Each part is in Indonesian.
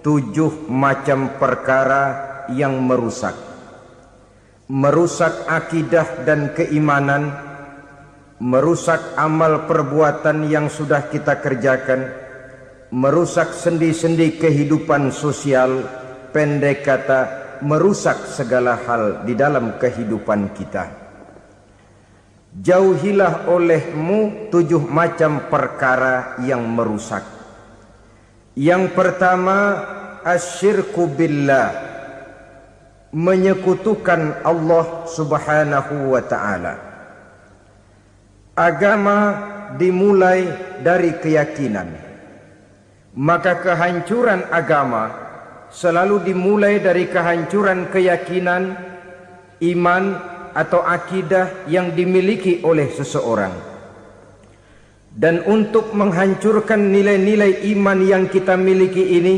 7 macam perkara yang merusak akidah dan keimanan, merusak amal perbuatan yang sudah kita kerjakan, merusak sendi-sendi kehidupan sosial, pendek kata merusak segala hal di dalam kehidupan kita. Jauhilah olehmu 7 macam perkara yang merusak. Yang pertama, asyirku billah, menyekutukan Allah subhanahu wa ta'ala. Agama dimulai dari keyakinan, maka kehancuran agama selalu dimulai dari kehancuran keyakinan, iman atau akidah yang dimiliki oleh seseorang. Dan untuk menghancurkan nilai-nilai iman yang kita miliki ini,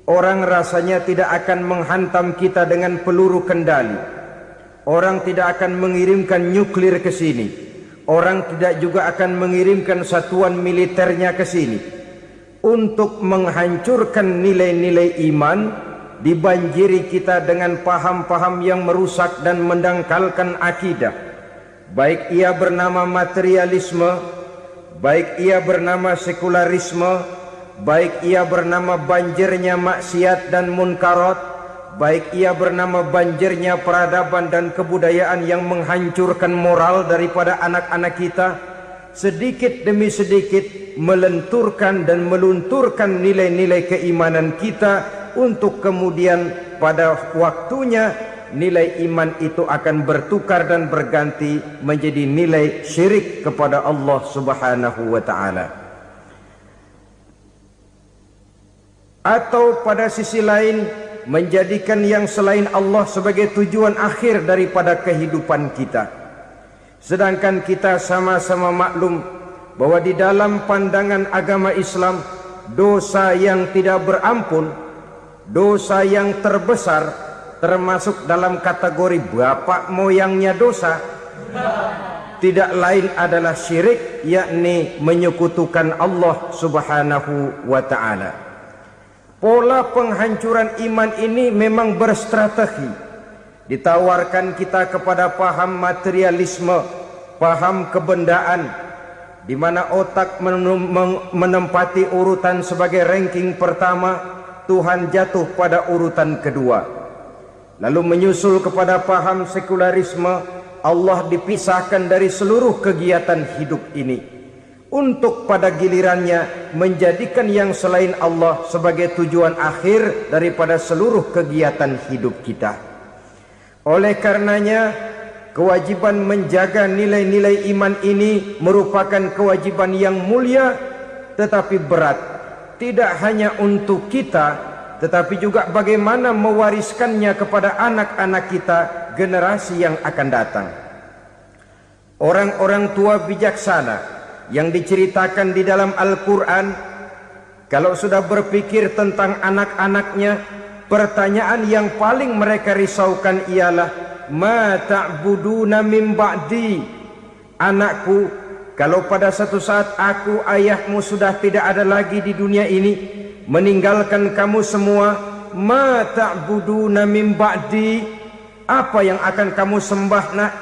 orang rasanya tidak akan menghantam kita dengan peluru kendali. Orang tidak akan mengirimkan nuklir ke sini. Orang tidak juga akan mengirimkan satuan militernya ke sini. Untuk menghancurkan nilai-nilai iman, dibanjiri kita dengan paham-paham yang merusak dan mendangkalkan akidah. Baik ia bernama materialisme, baik ia bernama sekularisme, baik ia bernama banjirnya maksiat dan munkarat, baik ia bernama banjirnya peradaban dan kebudayaan yang menghancurkan moral daripada anak-anak kita, sedikit demi sedikit melenturkan dan melunturkan nilai-nilai keimanan kita, untuk kemudian pada waktunya nilai iman itu akan bertukar dan berganti menjadi nilai syirik kepada Allah subhanahu wa ta'ala. Atau pada sisi lain, menjadikan yang selain Allah sebagai tujuan akhir daripada kehidupan kita. Sedangkan kita sama-sama maklum bahwa di dalam pandangan agama Islam, dosa yang tidak berampun, dosa yang terbesar, termasuk dalam kategori bapak moyangnya dosa, tidak lain adalah syirik, yakni menyekutukan Allah subhanahu wa ta'ala. Pola penghancuran iman ini memang berstrategi. Ditawarkan kita kepada paham materialisme, paham kebendaan, di mana otak menempati urutan sebagai ranking pertama, Tuhan jatuh pada urutan kedua. Lalu menyusul kepada paham sekularisme, Allah dipisahkan dari seluruh kegiatan hidup ini, untuk pada gilirannya menjadikan yang selain Allah sebagai tujuan akhir daripada seluruh kegiatan hidup kita. Oleh karenanya, kewajiban menjaga nilai-nilai iman ini merupakan kewajiban yang mulia tetapi berat, tidak hanya untuk kita, tetapi juga bagaimana mewariskannya kepada anak-anak kita, generasi yang akan datang. Orang-orang tua bijaksana yang diceritakan di dalam Al-Quran, kalau sudah berpikir tentang anak-anaknya, pertanyaan yang paling mereka risaukan ialah, ma ta'buduna min ba'di. Anakku, kalau pada satu saat aku, ayahmu sudah tidak ada lagi di dunia ini, meninggalkan kamu semua, ma ta'buduna min ba'di, apa yang akan kamu sembah nak?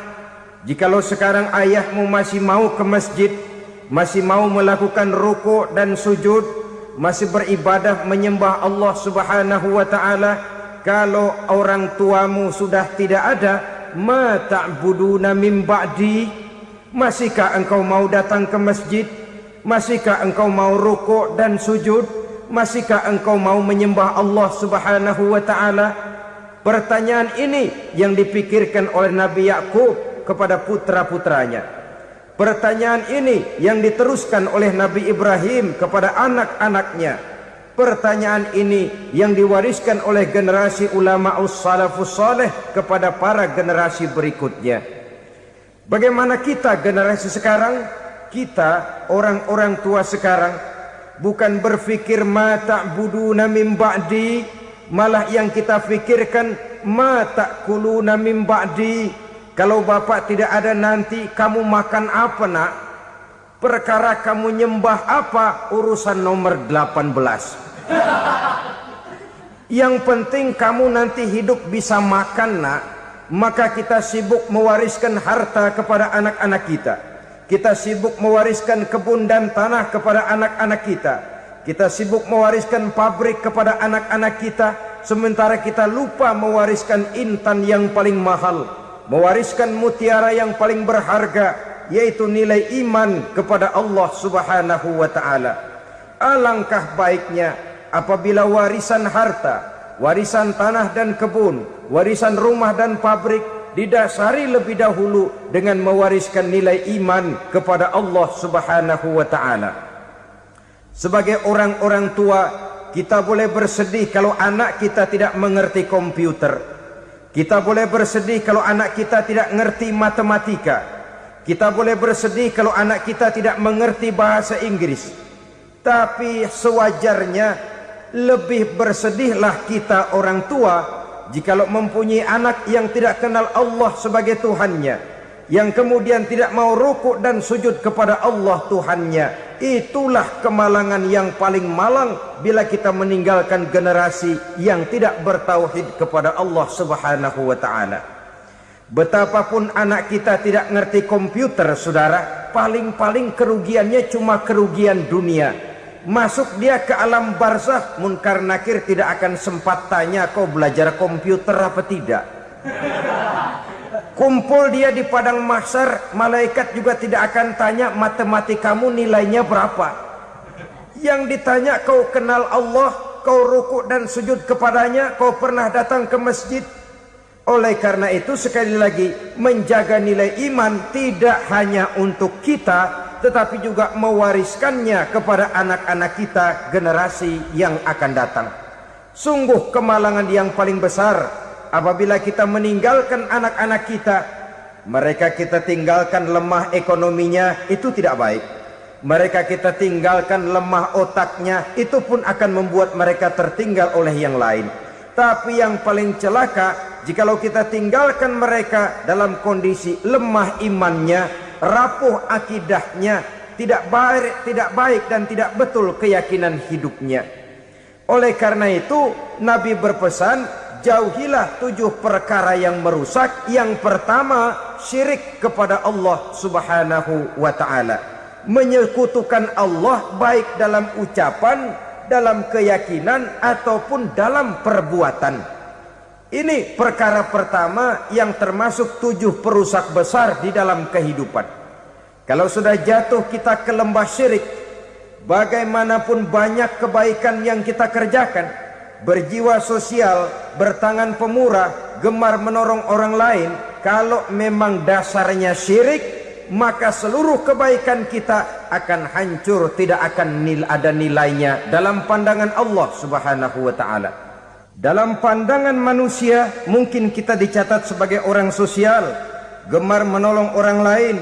Jikalau sekarang ayahmu masih mau ke masjid, masih mau melakukan rukuk dan sujud, masih beribadah menyembah Allah subhanahu wa ta'ala, kalau orang tuamu sudah tidak ada, ma ta'buduna min ba'di, masihkah engkau mau datang ke masjid? Masihkah engkau mau rukuk dan sujud? Masihkah engkau mau menyembah Allah subhanahu wa ta'ala? Pertanyaan ini yang dipikirkan oleh Nabi Yakub kepada putra-putranya. Pertanyaan ini yang diteruskan oleh Nabi Ibrahim kepada anak-anaknya. Pertanyaan ini yang diwariskan oleh generasi ulama salafus saleh kepada para generasi berikutnya. Bagaimana kita generasi sekarang? Kita orang-orang tua sekarang bukan berfikir ma ta'buduna min ba'di, malah yang kita fikirkan ma ta'kuluna min ba'di. Kalau bapak tidak ada nanti kamu makan apa nak? Perkara kamu nyembah apa? Urusan nomor 18. Yang penting kamu nanti hidup bisa makan, nak. Maka kita sibuk mewariskan harta kepada anak-anak kita. Kita sibuk mewariskan kebun dan tanah kepada anak-anak kita. Kita sibuk mewariskan pabrik kepada anak-anak kita. Sementara kita lupa mewariskan intan yang paling mahal, mewariskan mutiara yang paling berharga, yaitu nilai iman kepada Allah Subhanahu wa ta'ala. Alangkah baiknya apabila warisan harta, warisan tanah dan kebun, warisan rumah dan pabrik didasari lebih dahulu dengan mewariskan nilai iman kepada Allah Subhanahu wa ta'ala. Sebagai orang-orang tua, kita boleh bersedih kalau anak kita tidak mengerti komputer. Kita boleh bersedih kalau anak kita tidak mengerti matematika. Kita boleh bersedih kalau anak kita tidak mengerti bahasa Inggris. Tapi sewajarnya lebih bersedihlah kita orang tua jikalau mempunyai anak yang tidak kenal Allah sebagai Tuhannya, yang kemudian tidak mau rukuk dan sujud kepada Allah Tuhannya. Itulah kemalangan yang paling malang bila kita meninggalkan generasi yang tidak bertauhid kepada Allah Subhanahu wa ta'ala. Betapapun anak kita tidak ngerti komputer, saudara, paling-paling kerugiannya cuma kerugian dunia. Masuk dia ke alam barzakh, munkar nakir tidak akan sempat tanya kau belajar komputer apa tidak. Kumpul dia di padang mahsyar, malaikat juga tidak akan tanya matematikamu nilainya berapa. Yang ditanya kau kenal Allah, kau rukuk dan sujud kepadanya, kau pernah datang ke masjid. Oleh karena itu sekali lagi, menjaga nilai iman tidak hanya untuk kita, tetapi juga mewariskannya kepada anak-anak kita, generasi yang akan datang. Sungguh kemalangan yang paling besar apabila kita meninggalkan anak-anak kita. Mereka kita tinggalkan lemah ekonominya, itu tidak baik. Mereka kita tinggalkan lemah otaknya, itu pun akan membuat mereka tertinggal oleh yang lain. Tapi yang paling celaka, jikalau kita tinggalkan mereka dalam kondisi lemah imannya, rapuh akidahnya, tidak baik dan tidak betul keyakinan hidupnya. Oleh karena itu Nabi berpesan, jauhilah 7 perkara yang merusak. Yang pertama, syirik kepada Allah Subhanahu wa ta'ala. Menyekutukan Allah baik dalam ucapan, dalam keyakinan ataupun dalam perbuatan. Ini perkara pertama yang termasuk 7 perusak besar di dalam kehidupan. Kalau sudah jatuh kita ke lembah syirik, bagaimanapun banyak kebaikan yang kita kerjakan, berjiwa sosial, bertangan pemurah, gemar menolong orang lain, kalau memang dasarnya syirik, maka seluruh kebaikan kita akan hancur, tidak akan ada nilainya dalam pandangan Allah Subhanahu wa ta'ala. Dalam pandangan manusia, mungkin kita dicatat sebagai orang sosial, gemar menolong orang lain,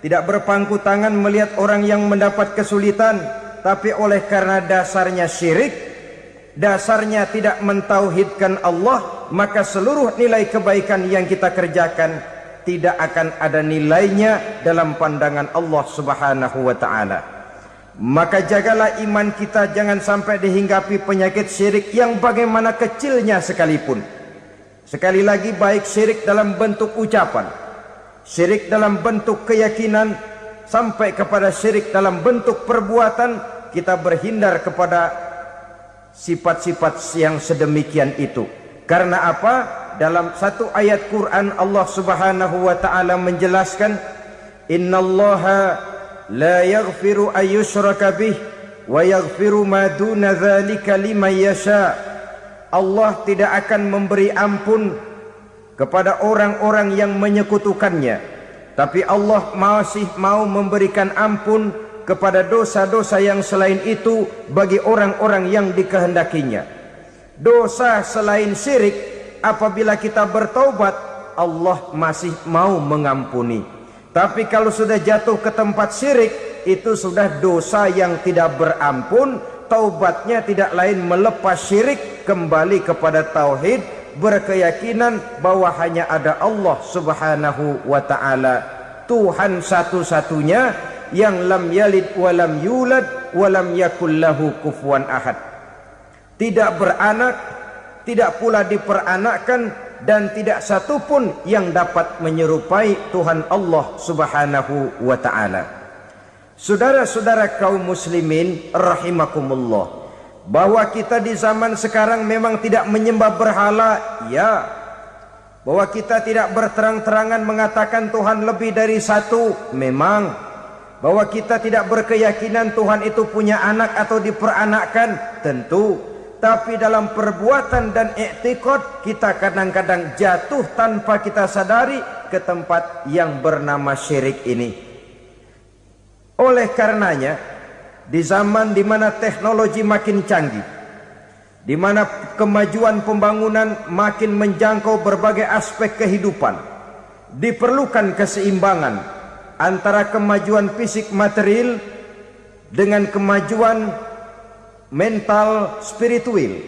tidak berpangku tangan melihat orang yang mendapat kesulitan. Tapi oleh karena dasarnya syirik, dasarnya tidak mentauhidkan Allah, maka seluruh nilai kebaikan yang kita kerjakan tidak akan ada nilainya dalam pandangan Allah Subhanahu wa ta'ala. Maka jagalah iman kita jangan sampai dihinggapi penyakit syirik yang bagaimana kecilnya sekalipun. Sekali lagi, baik syirik dalam bentuk ucapan, syirik dalam bentuk keyakinan, sampai kepada syirik dalam bentuk perbuatan, kita berhindar kepada sifat-sifat yang sedemikian itu. Karena apa? Dalam satu ayat Quran Allah Subhanahu wa ta'ala menjelaskan, innallaha la yaghfiru ayyushraka bih wa yaghfiru ma duna dzalika liman yasha. Allah tidak akan memberi ampun kepada orang-orang yang menyekutukannya, tapi Allah masih mau memberikan ampun kepada dosa-dosa yang selain itu bagi orang-orang yang dikehendakinya. Dosa selain syirik, apabila kita bertaubat, Allah masih mau mengampuni. Tapi kalau sudah jatuh ke tempat syirik, itu sudah dosa yang tidak berampun. Taubatnya tidak lain melepas syirik, kembali kepada tauhid, berkeyakinan bahwa hanya ada Allah Subhanahu wa ta'ala, Tuhan satu-satunya, yang lam yalid walam yulad walam yakul lahu kufuwan ahad. tidak beranak, tidak pula diperanakkan, dan tidak satupun yang dapat menyerupai Tuhan Allah Subhanahu wa ta'ala. Saudara-saudara kaum muslimin rahimakumullah, bahwa kita di zaman sekarang memang tidak menyembah berhala, ya. Bahwa kita tidak berterang-terangan mengatakan Tuhan lebih dari satu, memang. Bahwa kita tidak berkeyakinan Tuhan itu punya anak atau diperanakkan, tentu. Tapi dalam perbuatan dan i'tiqad kita kadang-kadang jatuh tanpa kita sadari ke tempat yang bernama syirik ini. Oleh karenanya, di zaman di mana teknologi makin canggih, di mana kemajuan pembangunan makin menjangkau berbagai aspek kehidupan, diperlukan keseimbangan antara kemajuan fisik material dengan kemajuan mental spiritual.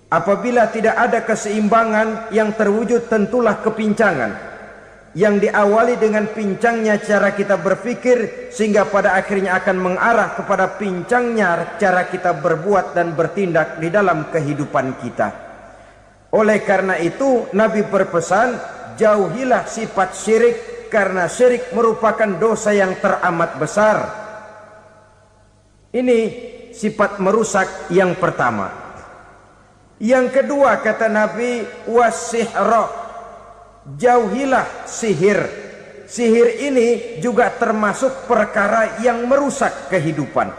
Apabila tidak ada keseimbangan, yang terwujud tentulah kepincangan, yang diawali dengan pincangnya cara kita berpikir, sehingga pada akhirnya akan mengarah kepada pincangnya cara kita berbuat dan bertindak di dalam kehidupan kita. Oleh karena itu Nabi berpesan, jauhilah sifat syirik, karena syirik merupakan dosa yang teramat besar. Ini sifat merusak yang pertama. Yang kedua kata Nabi, wasihra, jauhilah sihir. Sihir ini juga termasuk perkara yang merusak kehidupan.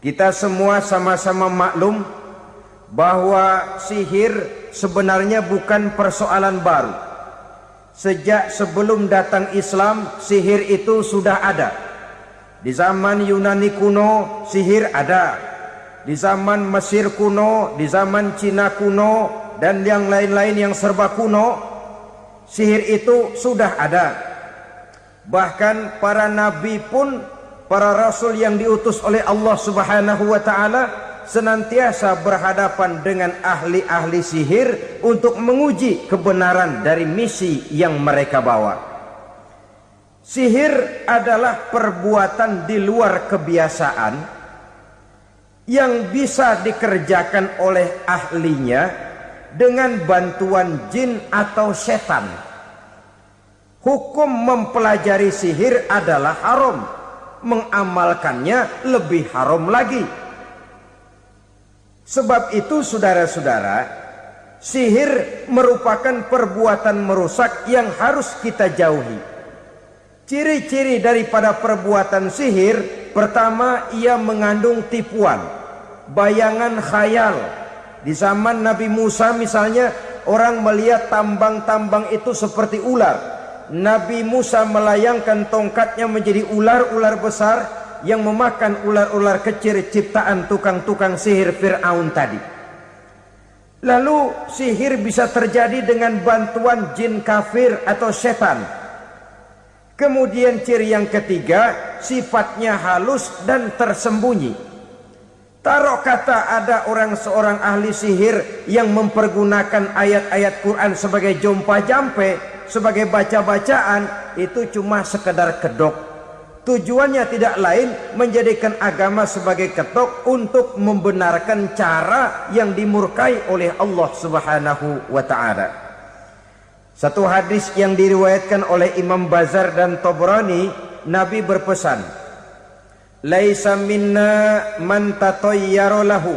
Kita semua sama-sama maklum bahwa sihir sebenarnya bukan persoalan baru. Sejak sebelum datang Islam, sihir itu sudah ada. Di zaman Yunani kuno, sihir ada. Di zaman Mesir kuno, di zaman Cina kuno, dan yang lain-lain yang serba kuno, sihir itu sudah ada. Bahkan para nabi pun, para rasul yang diutus oleh Allah Subhanahu wa ta'ala, senantiasa berhadapan dengan ahli-ahli sihir untuk menguji kebenaran dari misi yang mereka bawa. Sihir adalah perbuatan di luar kebiasaan yang bisa dikerjakan oleh ahlinya dengan bantuan jin atau setan. Hukum mempelajari sihir adalah haram, mengamalkannya lebih haram lagi. Sebab itu saudara-saudara, sihir merupakan perbuatan merusak yang harus kita jauhi. Ciri-ciri daripada perbuatan sihir, pertama, ia mengandung tipuan, bayangan khayal. Di zaman Nabi Musa misalnya, orang melihat tambang-tambang itu seperti ular. Nabi Musa melayangkan tongkatnya menjadi ular-ular besar yang memakan ular-ular kecil ciptaan tukang-tukang sihir Fir'aun tadi. Lalu sihir bisa terjadi dengan bantuan jin kafir atau setan. Kemudian ciri yang ketiga, sifatnya halus dan tersembunyi. Taruh kata ada seorang ahli sihir yang mempergunakan ayat-ayat Quran sebagai jompa-jampe, sebagai baca-bacaan, itu cuma sekedar kedok. Tujuannya tidak lain menjadikan agama sebagai ketok untuk membenarkan cara yang dimurkai oleh Allah Subhanahu wa ta'ala. Satu hadis yang diriwayatkan oleh Imam Bazar dan Tabrani, Nabi berpesan, laisa minna man tatayyara lahu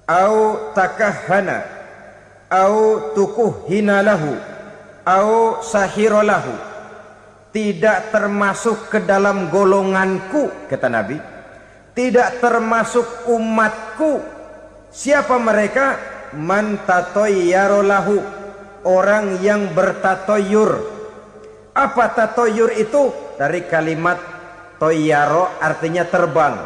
au takahhana au tukuhhina lahu au sahira lahu. Tidak termasuk ke dalam golonganku, kata Nabi. Tidak termasuk umatku. Siapa mereka? Man tatayyara lahu, orang yang bertatoyur. Apa tatoyur itu? Dari kalimat toyaro, artinya terbang.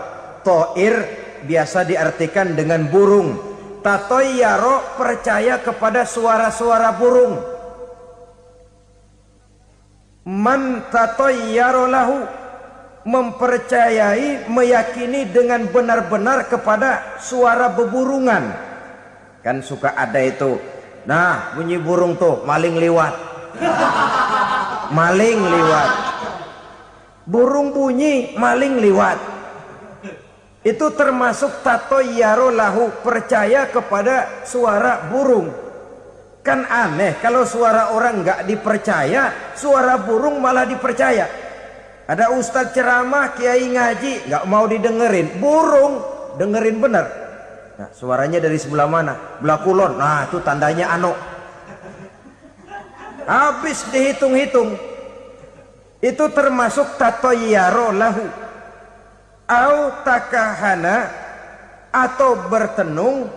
Toir biasa diartikan dengan burung. Tatoyaro percaya kepada suara-suara burung. Man tatoyaro lahu, mempercayai, meyakini dengan benar-benar kepada suara beburungan. Kan suka ada itu, nah bunyi burung tuh, maling liwat. Maling liwat. Burung bunyi, maling liwat. Itu termasuk tatoyaro lahu, percaya kepada suara burung. Kan aneh kalau suara orang nggak dipercaya, suara burung malah dipercaya. Ada ustadz ceramah, kiai ngaji, nggak mau didengerin, burung dengerin bener. Nah, suaranya dari sebelah mana? Belah kulon. Nah, itu tandanya ano. Habis dihitung-hitung. Itu termasuk tatoyaro lahu. Au takahana, atau bertenung,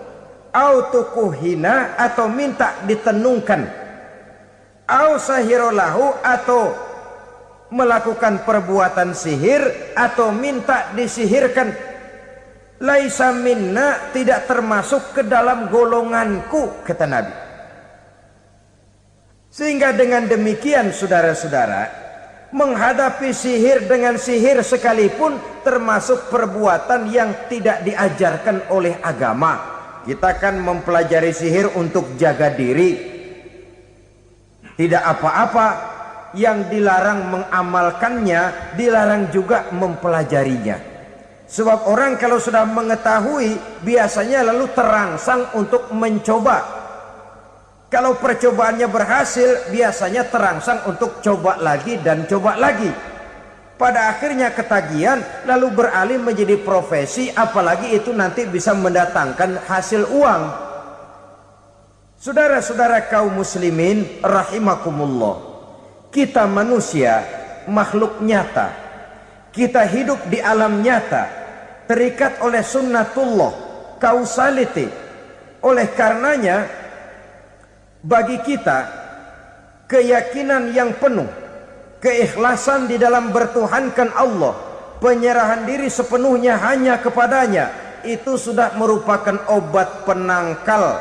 au tukuhina, atau minta ditenungkan, au sahirolahu, atau melakukan perbuatan sihir, atau minta disihirkan. Laisa minna, tidak termasuk ke dalam golonganku, kata Nabi. Sehingga dengan demikian saudara-saudara, menghadapi sihir dengan sihir sekalipun termasuk perbuatan yang tidak diajarkan oleh agama. Kita kan mempelajari sihir untuk jaga diri, tidak apa-apa. Yang dilarang mengamalkannya, dilarang juga mempelajarinya. Sebab orang kalau sudah mengetahui, biasanya lalu terangsang untuk mencoba. Kalau percobaannya berhasil, biasanya terangsang untuk coba lagi dan coba lagi. Pada akhirnya ketagihan, lalu beralih menjadi profesi, apalagi itu nanti bisa mendatangkan hasil uang. Saudara-saudara kaum muslimin rahimakumullah, kita manusia makhluk nyata. Kita hidup di alam nyata, terikat oleh sunnatullah, causality. Oleh karenanya, bagi kita keyakinan yang penuh, keikhlasan di dalam bertuhankan Allah, penyerahan diri sepenuhnya hanya kepadanya, itu sudah merupakan obat penangkal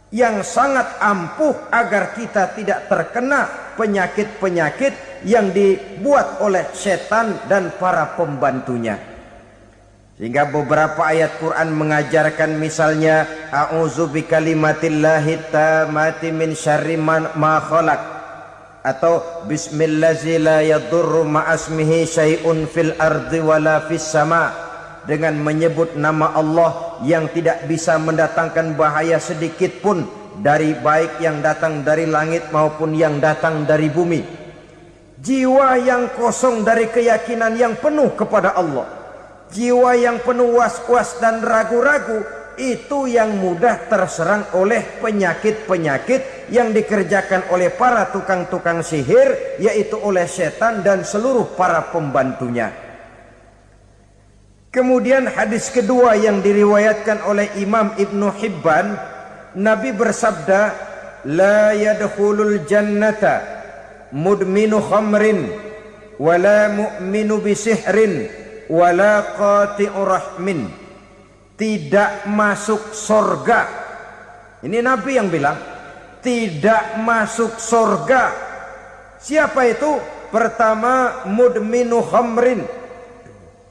yang sangat ampuh agar kita tidak terkena penyakit-penyakit yang dibuat oleh setan dan para pembantunya. Sehingga beberapa ayat Quran mengajarkan, misalnya a'udzu bikalimatillahi tammati min syarri ma khalaq, atau bismillazi la yadurru ma'asmihi syai'un fil ardi wala fis sama, dengan menyebut nama Allah yang tidak bisa mendatangkan bahaya sedikit pun, dari baik yang datang dari langit maupun yang datang dari bumi. Jiwa yang kosong dari keyakinan yang penuh kepada Allah, jiwa yang penuh was-was dan ragu-ragu, itu yang mudah terserang oleh penyakit-penyakit yang dikerjakan oleh para tukang-tukang sihir, yaitu oleh setan dan seluruh para pembantunya. Kemudian hadis kedua yang diriwayatkan oleh Imam Ibnu Hibban, Nabi bersabda, la yadkhulul jannata mudminu khamrin wala mu'minu bisihrin wala qati'u rahmin. Tidak masuk surga. Ini Nabi yang bilang, tidak masuk surga. Siapa itu? Pertama, mudminu khamrin,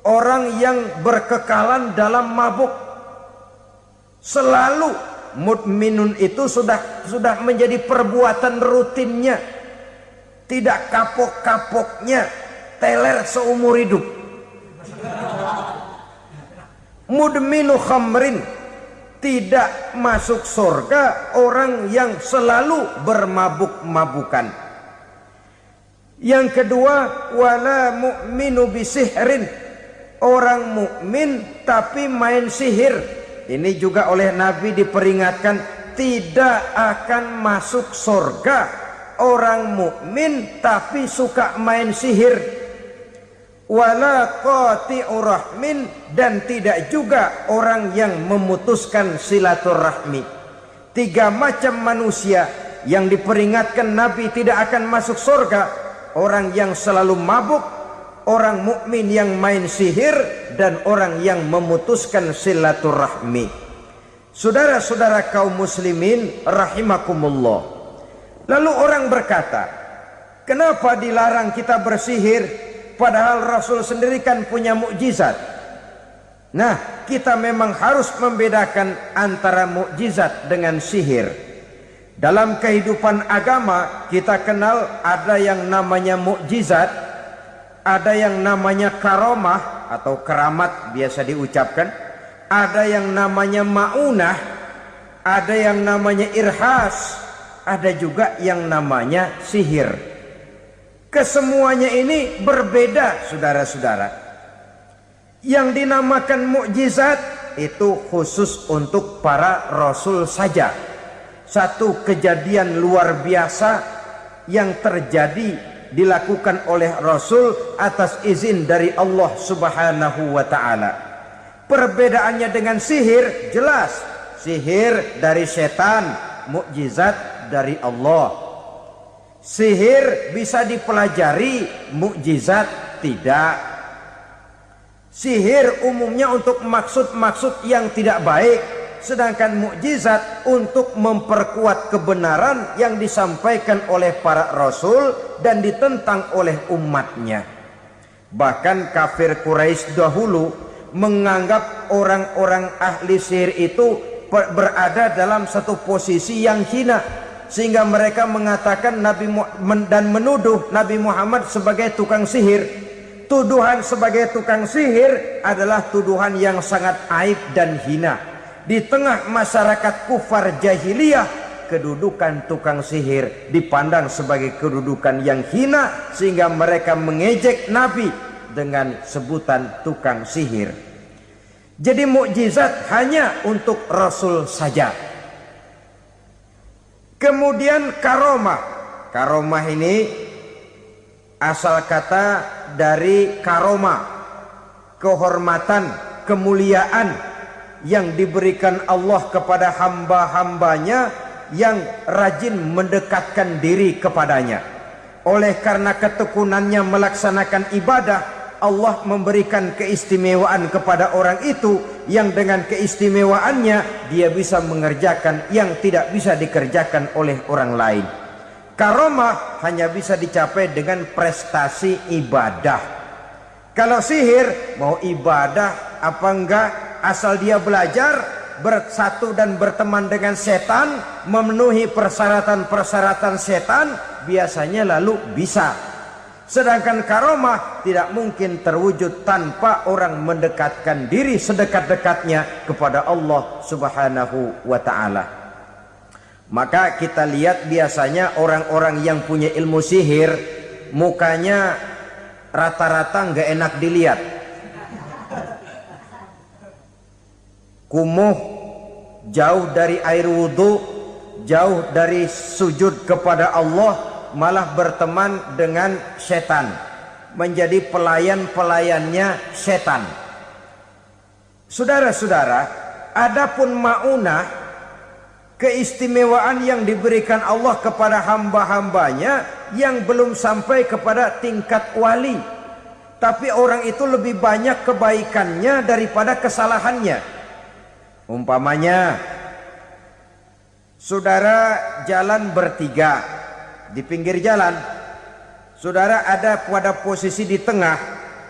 orang yang berkekalan dalam mabuk. Selalu mudminun itu sudah menjadi perbuatan rutinnya, tidak kapok-kapoknya, teler seumur hidup. Mudminu khamrin, tidak masuk surga orang yang selalu bermabuk-mabukan. Yang kedua, wala mu'minu bisihrin, orang mukmin tapi main sihir. Ini juga oleh Nabi diperingatkan, tidak akan masuk surga orang mukmin tapi suka main sihir. Wala qati'u rahmin, dan tidak juga orang yang memutuskan silaturahmi. Tiga macam manusia yang diperingatkan Nabi tidak akan masuk surga: orang yang selalu mabuk, orang mukmin yang main sihir, dan orang yang memutuskan silaturahmi. Saudara-saudara kaum muslimin rahimakumullah. Lalu orang berkata, kenapa dilarang kita bersihir? Padahal Rasul sendiri kan punya mukjizat. Nah, kita memang harus membedakan antara mukjizat dengan sihir. Dalam kehidupan agama kita kenal ada yang namanya mukjizat, ada yang namanya karomah atau keramat biasa diucapkan, ada yang namanya maunah, ada yang namanya irhas, ada juga yang namanya sihir. Kesemuanya ini berbeda, saudara-saudara. Yang dinamakan mukjizat itu khusus untuk para rasul saja. Satu kejadian luar biasa yang terjadi dilakukan oleh rasul atas izin dari Allah Subhanahu wa taala. Perbedaannya dengan sihir jelas. Sihir dari setan, mukjizat dari Allah. Sihir bisa dipelajari, mukjizat tidak. Sihir umumnya untuk maksud-maksud yang tidak baik, sedangkan mukjizat untuk memperkuat kebenaran yang disampaikan oleh para rasul dan ditentang oleh umatnya. Bahkan kafir Quraisy dahulu menganggap orang-orang ahli sihir itu berada dalam satu posisi yang hina, sehingga mereka mengatakan dan menuduh Nabi Muhammad sebagai tukang sihir. Tuduhan sebagai tukang sihir adalah tuduhan yang sangat aib dan hina. Di tengah masyarakat kufar jahiliyah, kedudukan tukang sihir dipandang sebagai kedudukan yang hina, sehingga mereka mengejek Nabi dengan sebutan tukang sihir. Jadi mukjizat hanya untuk Rasul saja. Kemudian karomah. Karomah ini asal kata dari karoma, kehormatan, kemuliaan yang diberikan Allah kepada hamba-hambanya yang rajin mendekatkan diri kepadanya. Oleh karena ketekunannya melaksanakan ibadah, Allah memberikan keistimewaan kepada orang itu, yang dengan keistimewaannya dia bisa mengerjakan yang tidak bisa dikerjakan oleh orang lain. Karomah hanya bisa dicapai dengan prestasi ibadah. Kalau sihir, mau ibadah apa enggak, asal dia belajar, bersatu dan berteman dengan setan, memenuhi persyaratan-persyaratan setan, biasanya lalu bisa. Sedangkan karomah tidak mungkin terwujud tanpa orang mendekatkan diri sedekat-dekatnya kepada Allah Subhanahu wa ta'ala. Maka kita lihat biasanya orang-orang yang punya ilmu sihir, mukanya rata-rata nggak enak dilihat. Kumuh, jauh dari air wudhu, jauh dari sujud kepada Allah, malah berteman dengan setan, menjadi pelayan-pelayannya setan. Saudara-saudara, adapun maunah, keistimewaan yang diberikan Allah kepada hamba-hambanya yang belum sampai kepada tingkat wali, tapi orang itu lebih banyak kebaikannya daripada kesalahannya. Umpamanya, saudara jalan bertiga di pinggir jalan, saudara ada pada posisi di tengah,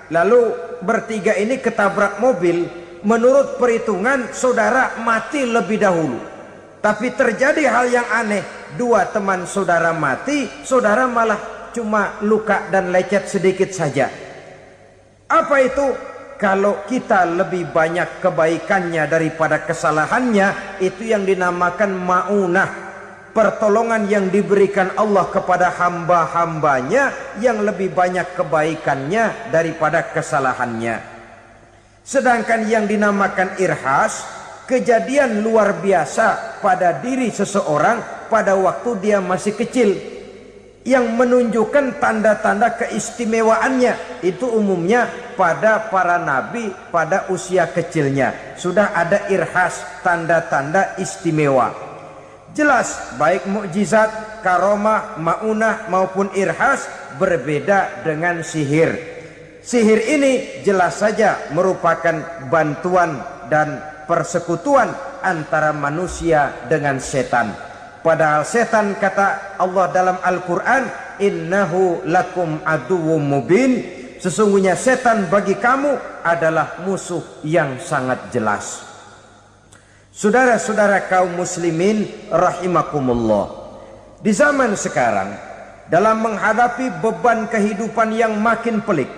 lalu bertiga ini ketabrak mobil. Menurut perhitungan saudara mati lebih dahulu. Tapi terjadi hal yang aneh, dua teman saudara mati, saudara malah cuma luka dan lecet sedikit saja. Apa itu? Kalau kita lebih banyak kebaikannya daripada kesalahannya, itu yang dinamakan maunah, pertolongan yang diberikan Allah kepada hamba-hambanya yang lebih banyak kebaikannya daripada kesalahannya. Sedangkan yang dinamakan irhas, kejadian luar biasa pada diri seseorang pada waktu dia masih kecil, yang menunjukkan tanda-tanda keistimewaannya. Itu umumnya pada para nabi pada usia kecilnya sudah ada irhas, tanda-tanda istimewa. Jelas baik mukjizat, karomah, maunah maupun irhas berbeda dengan sihir. Sihir ini jelas saja merupakan bantuan dan persekutuan antara manusia dengan setan. Padahal setan, kata Allah dalam Al-Quran, innahu lakum aduwwum mubin, sesungguhnya setan bagi kamu adalah musuh yang sangat jelas. Saudara-saudara kaum muslimin rahimakumullah, di zaman sekarang dalam menghadapi beban kehidupan yang makin pelik,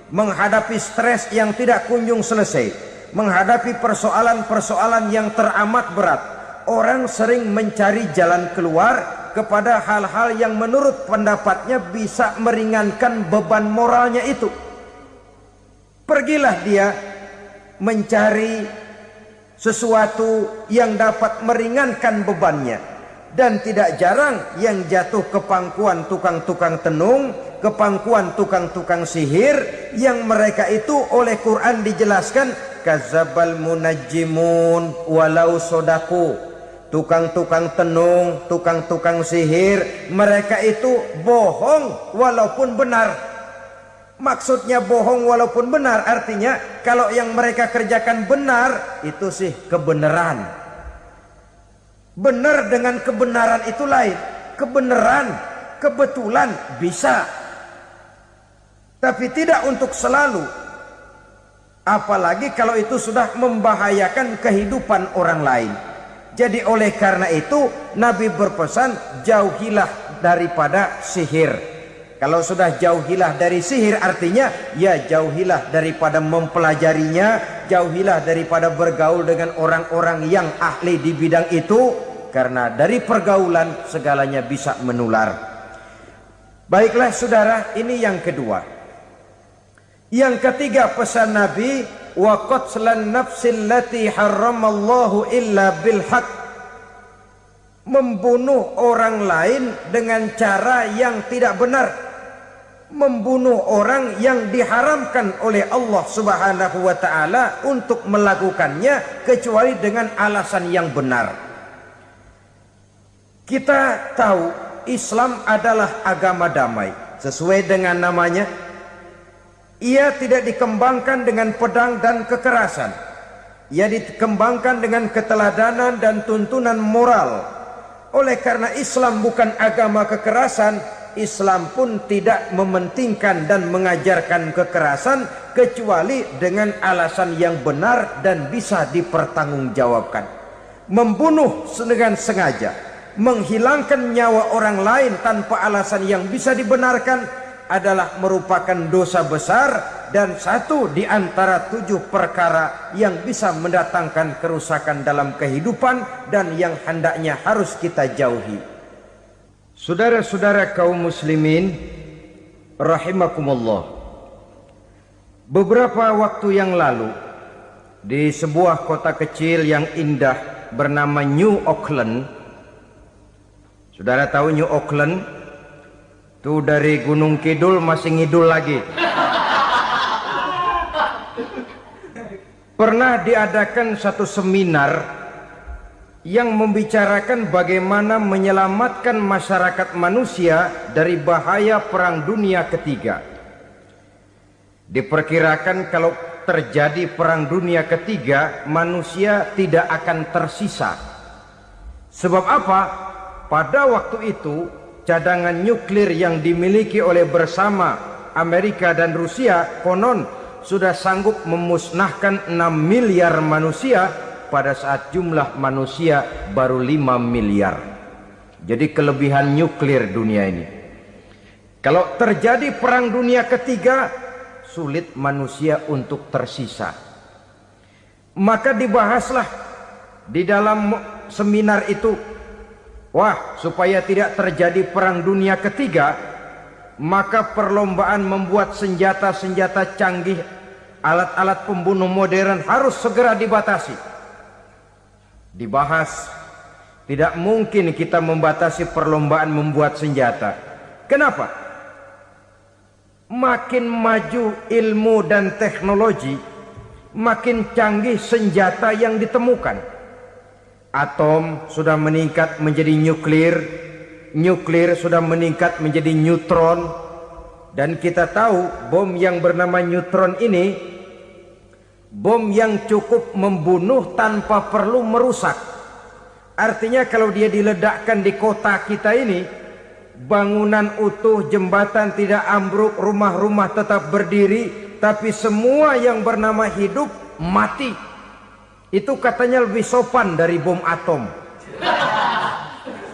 menghadapi stres yang tidak kunjung selesai, menghadapi persoalan-persoalan yang teramat berat, orang sering mencari jalan keluar kepada hal-hal yang menurut pendapatnya bisa meringankan beban moralnya itu. Pergilah dia mencari sesuatu yang dapat meringankan bebannya. Dan tidak jarang yang jatuh ke pangkuan tukang-tukang tenung, ke pangkuan tukang-tukang sihir, yang mereka itu oleh Quran dijelaskan kadzabal munajjimun walau sodaku. Tukang-tukang tenung, tukang-tukang sihir, mereka itu bohong walaupun benar. Maksudnya bohong walaupun benar artinya kalau yang mereka kerjakan benar, itu sih kebenaran. Benar dengan kebenaran itu lain. Kebenaran, kebetulan bisa, tapi tidak untuk selalu. Apalagi kalau itu sudah membahayakan kehidupan orang lain. Jadi oleh karena itu Nabi berpesan, jauhilah daripada sihir. Kalau sudah jauhilah dari sihir artinya ya jauhilah daripada mempelajarinya, jauhilah daripada bergaul dengan orang-orang yang ahli di bidang itu, karena dari pergaulan segalanya bisa menular. Baiklah saudara, ini yang kedua. Yang ketiga pesan Nabi, wa qatlan nafsil lati harramallahu illa bil haq. Membunuh orang lain dengan cara yang tidak benar, membunuh orang yang diharamkan oleh Allah Subhanahu wa taala untuk melakukannya kecuali dengan alasan yang benar. Kita tahu Islam adalah agama damai. Sesuai dengan namanya, ia tidak dikembangkan dengan pedang dan kekerasan. Ia dikembangkan dengan keteladanan dan tuntunan moral. Oleh karena Islam bukan agama kekerasan, Islam pun tidak mementingkan dan mengajarkan kekerasan kecuali dengan alasan yang benar dan bisa dipertanggungjawabkan. Membunuh dengan sengaja, menghilangkan nyawa orang lain tanpa alasan yang bisa dibenarkan adalah merupakan dosa besar dan satu di antara 7 perkara yang bisa mendatangkan kerusakan dalam kehidupan dan yang hendaknya harus kita jauhi. Saudara-saudara kaum muslimin rahimakumullah, beberapa waktu yang lalu di sebuah kota kecil yang indah bernama New Auckland. Saudara tahu New Auckland? Itu dari Gunung Kidul masih ngidul lagi. Pernah diadakan satu seminar yang membicarakan bagaimana menyelamatkan masyarakat manusia dari bahaya Perang Dunia Ketiga. Diperkirakan kalau terjadi Perang Dunia Ketiga, manusia tidak akan tersisa. Sebab apa? Pada waktu itu cadangan nuklir yang dimiliki oleh bersama Amerika dan Rusia konon sudah sanggup memusnahkan 6 miliar manusia pada saat jumlah manusia baru 5 miliar. Jadi kelebihan nuklir dunia ini. Kalau terjadi Perang Dunia Ketiga, sulit manusia untuk tersisa. Maka dibahaslah di dalam seminar itu, wah, supaya tidak terjadi Perang Dunia Ketiga, maka perlombaan membuat senjata-senjata canggih, alat-alat pembunuh modern harus segera dibatasi. Dibahas, tidak mungkin kita membatasi perlombaan membuat senjata. Kenapa? Makin maju ilmu dan teknologi, makin canggih senjata yang ditemukan. Atom sudah meningkat menjadi nuklir, nuklir sudah meningkat menjadi neutron, dan kita tahu bom yang bernama neutron ini bom yang cukup membunuh tanpa perlu merusak. Artinya kalau dia diledakkan di kota kita ini, bangunan utuh, jembatan tidak ambruk, rumah-rumah tetap berdiri, tapi semua yang bernama hidup mati. Itu katanya lebih sopan dari bom atom.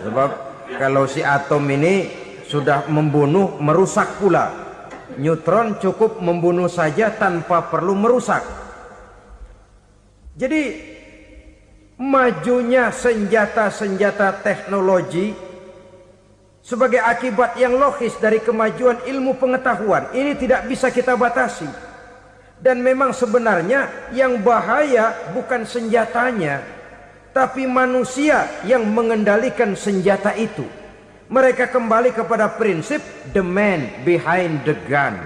Sebab kalau si atom ini sudah membunuh, merusak pula. Neutron cukup membunuh saja tanpa perlu merusak. Jadi majunya senjata-senjata teknologi sebagai akibat yang logis dari kemajuan ilmu pengetahuan ini tidak bisa kita batasi. Dan memang sebenarnya yang bahaya bukan senjatanya, tapi manusia yang mengendalikan senjata itu. Mereka kembali kepada prinsip the man behind the gun.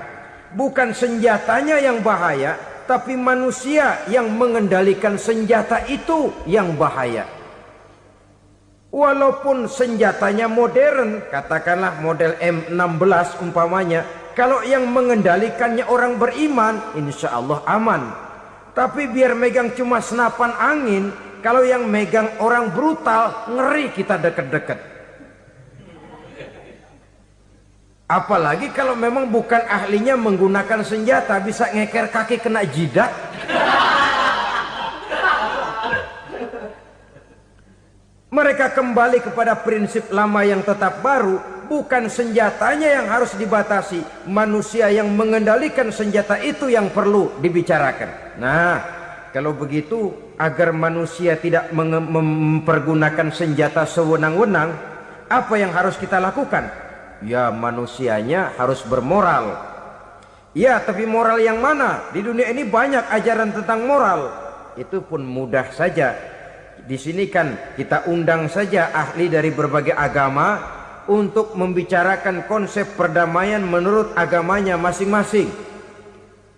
Bukan senjatanya yang bahaya, tapi manusia yang mengendalikan senjata itu yang bahaya. Walaupun senjatanya modern, katakanlah model M16 umpamanya, kalau yang mengendalikannya orang beriman, insya Allah aman. Tapi biar megang cuma senapan angin, kalau yang megang orang brutal, ngeri kita deket-deket. Apalagi kalau memang bukan ahlinya menggunakan senjata, bisa ngeker kaki kena jidat. Mereka kembali kepada prinsip lama yang tetap baru. Bukan senjatanya yang harus dibatasi, manusia yang mengendalikan senjata itu yang perlu dibicarakan. Nah, kalau begitu, agar manusia tidak mempergunakan senjata sewenang-wenang, apa yang harus kita lakukan? Ya, manusianya harus bermoral. Ya, tapi moral yang mana? Di dunia ini banyak ajaran tentang moral. Itu pun mudah saja. Di sini kan kita undang saja ahli dari berbagai agama untuk membicarakan konsep perdamaian menurut agamanya masing-masing.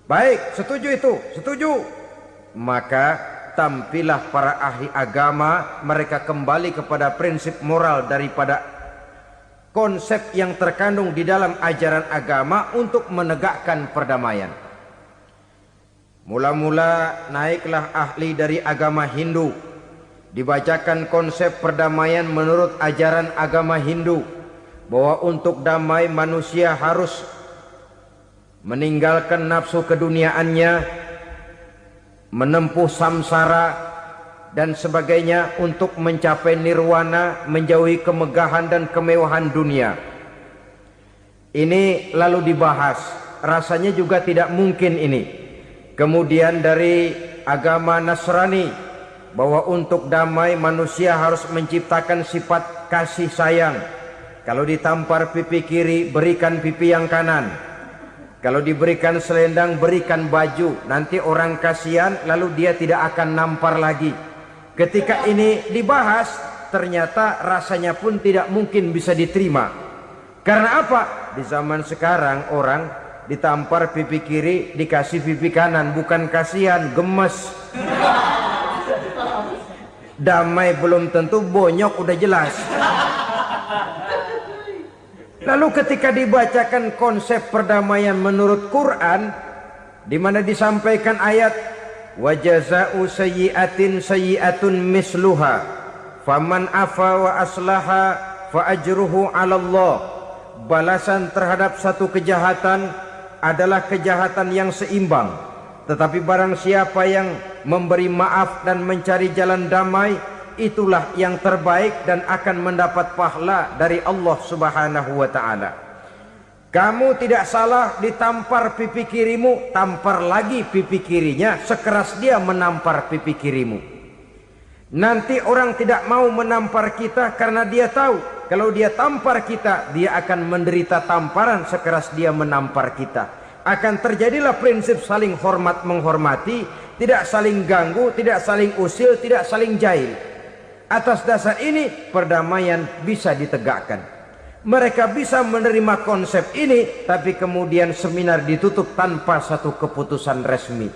Baik, setuju itu? Setuju. Maka tampillah para ahli agama, mereka kembali kepada prinsip moral daripada konsep yang terkandung di dalam ajaran agama untuk menegakkan perdamaian. Mula-mula naiklah ahli dari agama Hindu, dibacakan konsep perdamaian menurut ajaran agama Hindu, bahwa untuk damai manusia harus meninggalkan nafsu keduniaannya, menempuh samsara dan sebagainya untuk mencapai nirwana, menjauhi kemegahan dan kemewahan dunia. Ini lalu dibahas, rasanya juga tidak mungkin ini. Kemudian dari agama Nasrani, bahwa untuk damai manusia harus menciptakan sifat kasih sayang. Kalau ditampar pipi kiri, berikan pipi yang kanan. Kalau diberikan selendang, berikan baju. Nanti orang kasihan, lalu dia tidak akan nampar lagi. Ketika ini dibahas, ternyata rasanya pun tidak mungkin bisa diterima. Karena apa? Di zaman sekarang orang ditampar pipi kiri, dikasih pipi kanan. Bukan kasihan, gemes. Damai belum tentu, bonyok udah jelas. Lalu ketika dibacakan konsep perdamaian menurut Quran, di mana disampaikan ayat wa jazaa'u sayyi'atin sayyi'atun misluha faman afa wa aslaha fa ajruhu 'ala Allah. Balasan terhadap satu kejahatan adalah kejahatan yang seimbang, tetapi barang siapa yang memberi maaf dan mencari jalan damai, itulah yang terbaik dan akan mendapat pahala dari Allah Subhanahu wa taala. Kamu tidak salah ditampar pipi kirimu, tampar lagi pipi kirinya sekeras dia menampar pipi kirimu. Nanti orang tidak mau menampar kita karena dia tahu kalau dia tampar kita, dia akan menderita tamparan sekeras dia menampar kita. Akan terjadilah prinsip saling hormat menghormati, tidak saling ganggu, tidak saling usil, tidak saling jahil. Atas dasar ini perdamaian bisa ditegakkan. Mereka bisa menerima konsep ini, tapi kemudian seminar ditutup tanpa satu keputusan resmi.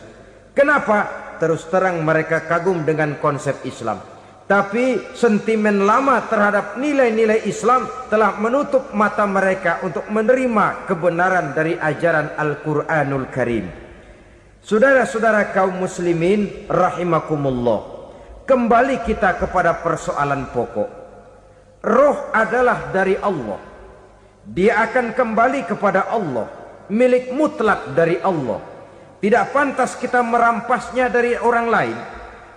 Kenapa? Terus terang mereka kagum dengan konsep Islam, tapi sentimen lama terhadap nilai-nilai Islam telah menutup mata mereka untuk menerima kebenaran dari ajaran Al-Quranul Karim. Saudara-saudara kaum muslimin rahimakumullah, kembali kita kepada persoalan pokok. Roh adalah dari Allah. Dia akan kembali kepada Allah, milik mutlak dari Allah. Tidak pantas kita merampasnya dari orang lain.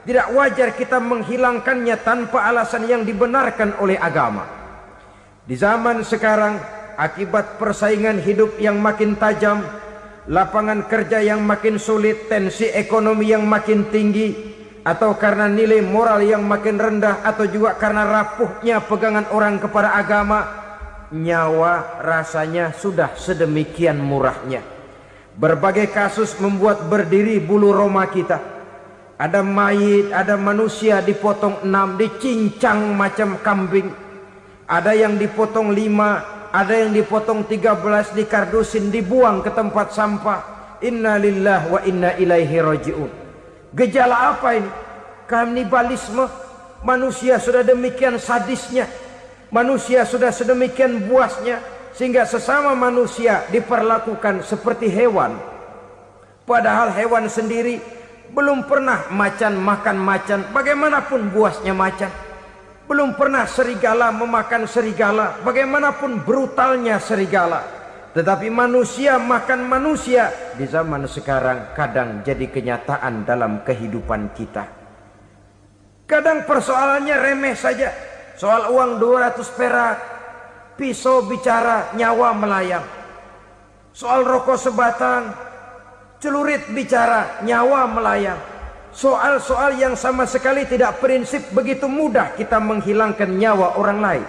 Tidak wajar kita menghilangkannya tanpa alasan yang dibenarkan oleh agama. Di zaman sekarang akibat persaingan hidup yang makin tajam, lapangan kerja yang makin sulit, tensi ekonomi yang makin tinggi, atau karena nilai moral yang makin rendah, atau juga karena rapuhnya pegangan orang kepada agama, nyawa rasanya sudah sedemikian murahnya. Berbagai kasus membuat berdiri bulu roma kita. Ada mayit, ada manusia dipotong 6, dicincang macam kambing. Ada yang dipotong 5, ada yang dipotong 13, dikardusin, dibuang ke tempat sampah. Inna lillahi wa inna ilaihi raji'un. Gejala apa ini? Kanibalisme. Manusia sudah demikian sadisnya, manusia sudah sedemikian buasnya, sehingga sesama manusia diperlakukan seperti hewan. Padahal hewan sendiri belum pernah macan makan macan, bagaimanapun buasnya macan. Belum pernah serigala memakan serigala, bagaimanapun brutalnya serigala. Tetapi manusia makan manusia di zaman sekarang kadang jadi kenyataan dalam kehidupan kita. Kadang persoalannya remeh saja. Soal uang 200 perak, pisau bicara, nyawa melayang. Soal rokok sebatang, celurit bicara, nyawa melayang. Soal-soal yang sama sekali tidak prinsip, begitu mudah kita menghilangkan nyawa orang lain.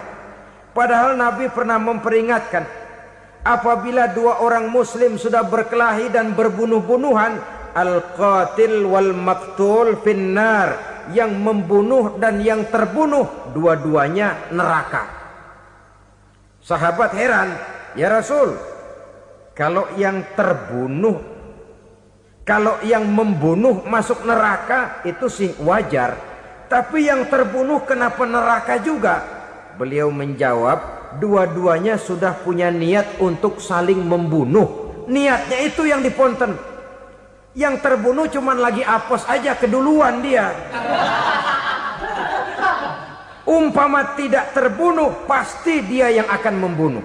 Padahal Nabi pernah memperingatkan, apabila dua orang muslim sudah berkelahi dan berbunuh-bunuhan, al-qatil wal maktul finnar, yang membunuh dan yang terbunuh dua-duanya neraka. Sahabat heran, ya Rasul, kalau yang terbunuh, kalau yang membunuh masuk neraka itu sih wajar, tapi yang terbunuh kenapa neraka juga? Beliau menjawab, dua-duanya sudah punya niat untuk saling membunuh. Niatnya itu yang diponten. Yang terbunuh cuman lagi apes aja, keduluan dia. Umpama tidak terbunuh, pasti dia yang akan membunuh.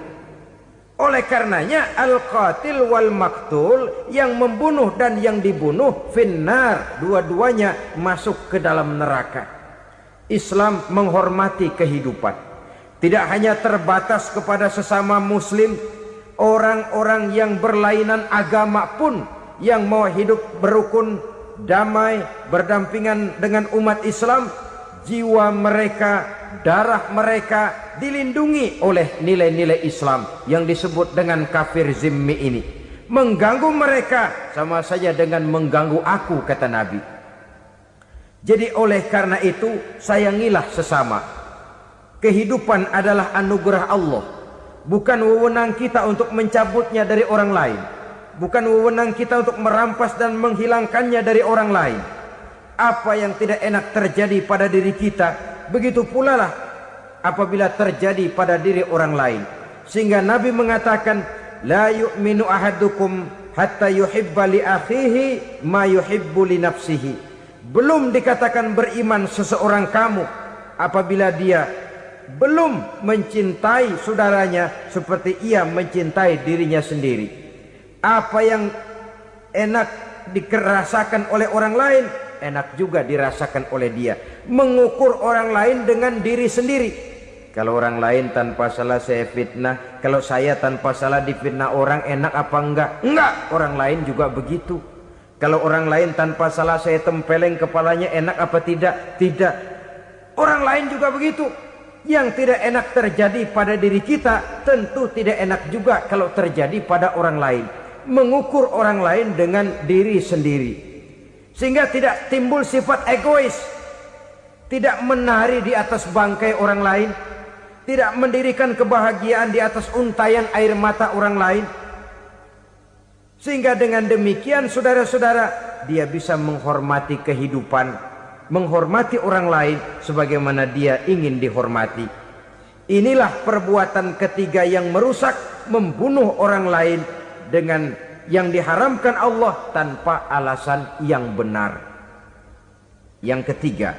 Oleh karenanya al-qatil wal maktul, yang membunuh dan yang dibunuh finnar, dua-duanya masuk ke dalam neraka. Islam menghormati kehidupan. Tidak hanya terbatas kepada sesama muslim, orang-orang yang berlainan agama pun yang mau hidup berukun, damai, berdampingan dengan umat Islam, jiwa mereka, darah mereka dilindungi oleh nilai-nilai Islam yang disebut dengan kafir zimmi ini. Mengganggu mereka sama saja dengan mengganggu aku, kata Nabi. Jadi oleh karena itu, sayangilah sesama. Kehidupan adalah anugerah Allah, bukan wewenang kita untuk mencabutnya dari orang lain, bukan wewenang kita untuk merampas dan menghilangkannya dari orang lain. Apa yang tidak enak terjadi pada diri kita, begitu pula lah apabila terjadi pada diri orang lain. Sehingga Nabi mengatakan, la yu'minu ahadukum hatta yuhibba li akhihi ma yuhibbu li nafsihi. Belum dikatakan beriman seseorang kamu apabila dia belum mencintai saudaranya seperti ia mencintai dirinya sendiri. Apa yang enak dirasakan oleh orang lain, enak juga dirasakan oleh dia. Mengukur orang lain dengan diri sendiri. Kalau orang lain tanpa salah saya fitnah, kalau saya tanpa salah difitnah orang, enak apa enggak? Enggak, orang lain juga begitu. Kalau orang lain tanpa salah saya tempeleng kepalanya, enak apa tidak? Tidak. Orang lain juga begitu. Yang tidak enak terjadi pada diri kita, tentu tidak enak juga kalau terjadi pada orang lain. Mengukur orang lain dengan diri sendiri, sehingga tidak timbul sifat egois, tidak menari di atas bangkai orang lain, tidak mendirikan kebahagiaan di atas untayan air mata orang lain. Sehingga dengan demikian saudara-saudara, dia bisa menghormati kehidupan, menghormati orang lain sebagaimana dia ingin dihormati. Inilah perbuatan ketiga yang merusak, membunuh orang lain dengan yang diharamkan Allah tanpa alasan yang benar. Yang ketiga.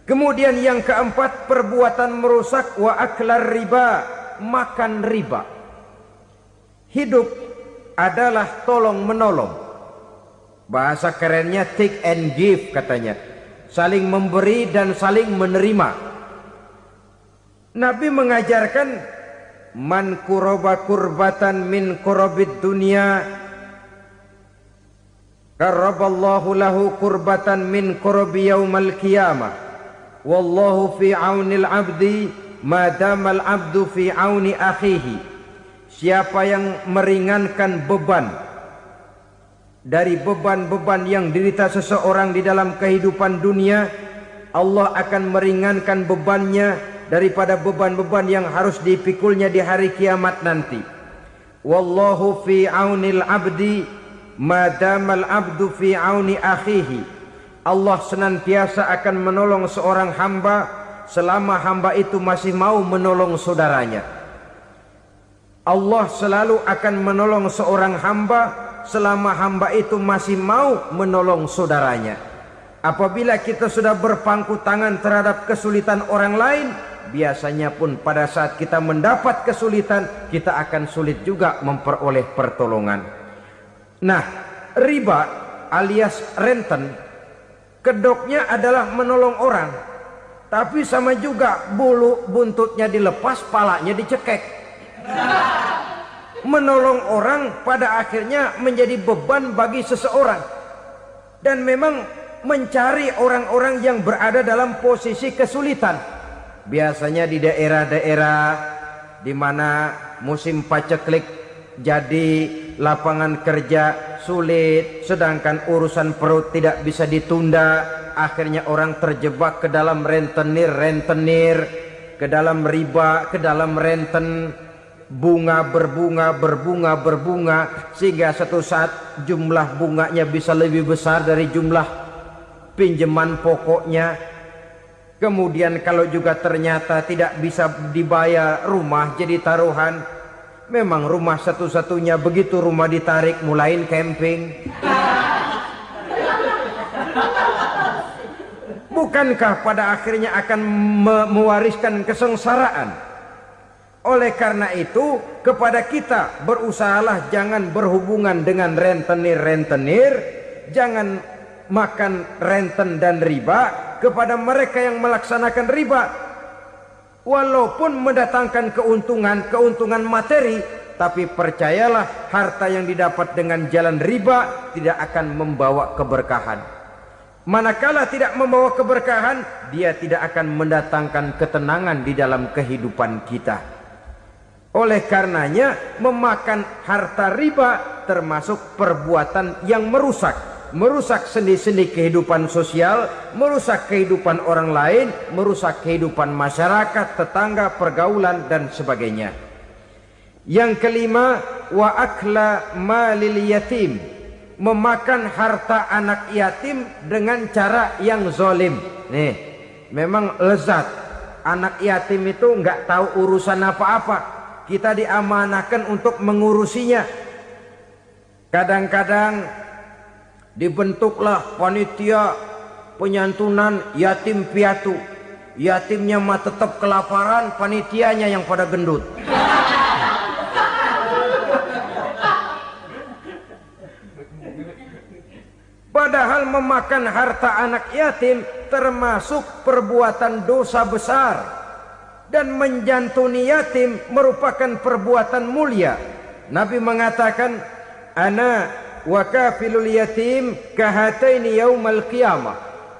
Kemudian yang keempat, perbuatan merusak wa aklar riba, makan riba. Hidup adalah tolong menolong. Bahasa kerennya take and give katanya. Saling memberi dan saling menerima. Nabi mengajarkan man kuraba kurbatan min kurabid dunya karaballahu lahu kurbatan min kurabi yaumal qiyamah. Wallahu fi aunil abdi madamal abdu fi auni akhihi. Siapa yang meringankan beban dari beban-beban yang dirita seseorang di dalam kehidupan dunia, Allah akan meringankan bebannya daripada beban-beban yang harus dipikulnya di hari kiamat nanti. Wallahu fi aunil abdi madamal abdu fi auni akhihi. Allah senantiasa akan menolong seorang hamba selama hamba itu masih mau menolong saudaranya. Allah selalu akan menolong seorang hamba selama hamba itu masih mau menolong saudaranya. Apabila kita sudah berpangku tangan terhadap kesulitan orang lain, biasanya pun pada saat kita mendapat kesulitan, kita akan sulit juga memperoleh pertolongan. Nah, riba alias renten, kedoknya adalah menolong orang, tapi sama juga bulu buntutnya dilepas, palanya dicekek. Menolong orang pada akhirnya menjadi beban bagi seseorang, dan memang mencari orang-orang yang berada dalam posisi kesulitan, biasanya di daerah-daerah di mana musim paceklik, jadi lapangan kerja sulit, sedangkan urusan perut tidak bisa ditunda. Akhirnya orang terjebak ke dalam rentenir, ke dalam riba, ke dalam renten. Bunga berbunga, sehingga satu saat jumlah bunganya bisa lebih besar dari jumlah pinjaman pokoknya. Kemudian kalau juga ternyata tidak bisa dibayar, rumah jadi taruhan. Memang rumah satu-satunya, begitu rumah ditarik mulain camping. Bukankah pada akhirnya akan mewariskan kesengsaraan? Oleh karena itu, kepada kita berusahalah jangan berhubungan dengan rentenir, jangan makan renten dan riba. Kepada mereka yang melaksanakan riba, walaupun mendatangkan keuntungan materi, tapi percayalah harta yang didapat dengan jalan riba tidak akan membawa keberkahan. Manakala tidak membawa keberkahan, dia tidak akan mendatangkan ketenangan di dalam kehidupan kita. Oleh karenanya, memakan harta riba termasuk perbuatan yang merusak sendi-sendi kehidupan sosial, merusak kehidupan orang lain, merusak kehidupan masyarakat, tetangga, pergaulan dan sebagainya. Yang kelima, wa akla malil yatim, memakan harta anak yatim dengan cara yang zalim. Nih, memang lezat. Anak yatim itu nggak tahu urusan apa-apa. Kita diamanahkan untuk mengurusinya. Kadang-kadang dibentuklah panitia penyantunan yatim piatu. Yatimnya mah tetap kelaparan, panitianya yang pada gendut. Padahal memakan harta anak yatim termasuk perbuatan dosa besar. Dan menjantuni yatim merupakan perbuatan mulia. Nabi mengatakan, ana wa kafilul yatim kahataini yaumal qiyamah.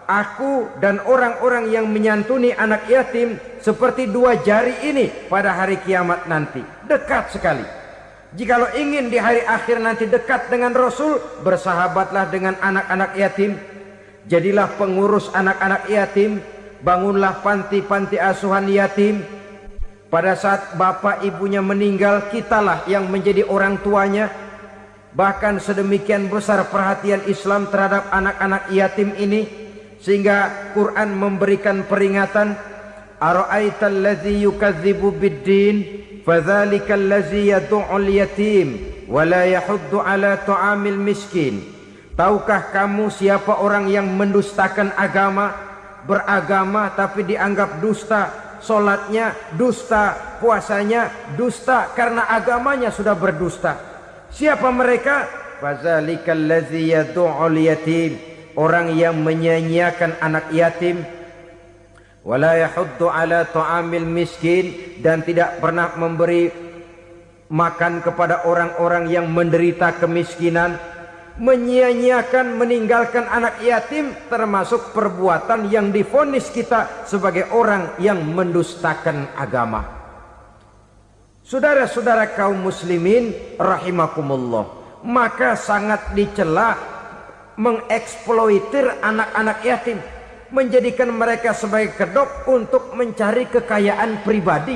Aku dan orang-orang yang menyantuni anak yatim seperti dua jari ini pada hari kiamat nanti. Dekat sekali. Jikalau ingin di hari akhir nanti dekat dengan Rasul, bersahabatlah dengan anak-anak yatim. Jadilah pengurus anak-anak yatim. Bangunlah panti-panti asuhan yatim. Pada saat bapak ibunya meninggal, kitalah yang menjadi orang tuanya. Bahkan sedemikian besar perhatian Islam terhadap anak-anak yatim ini, sehingga Quran memberikan peringatan, ara'aital ladzi yukadzibu biddin fadzalikal ladzi yad'ul yatim wa la yahuddu ala ta'amil miskin. Tahukah kamu siapa orang yang mendustakan agama? Beragama tapi dianggap dusta, solatnya dusta, puasanya dusta, karena agamanya sudah berdusta. Siapa mereka? Fazalikal ladzi yad'ul yatim, orang yang menyanyiakan anak yatim. wala yahuddu ala ta'amil miskin, dan tidak pernah memberi makan kepada orang-orang yang menderita kemiskinan. Menyia-nyiakan, meninggalkan anak yatim termasuk perbuatan yang divonis kita sebagai orang yang mendustakan agama. Saudara-saudara kaum muslimin rahimakumullah, maka sangat dicela mengeksploitir anak-anak yatim, menjadikan mereka sebagai kedok untuk mencari kekayaan pribadi.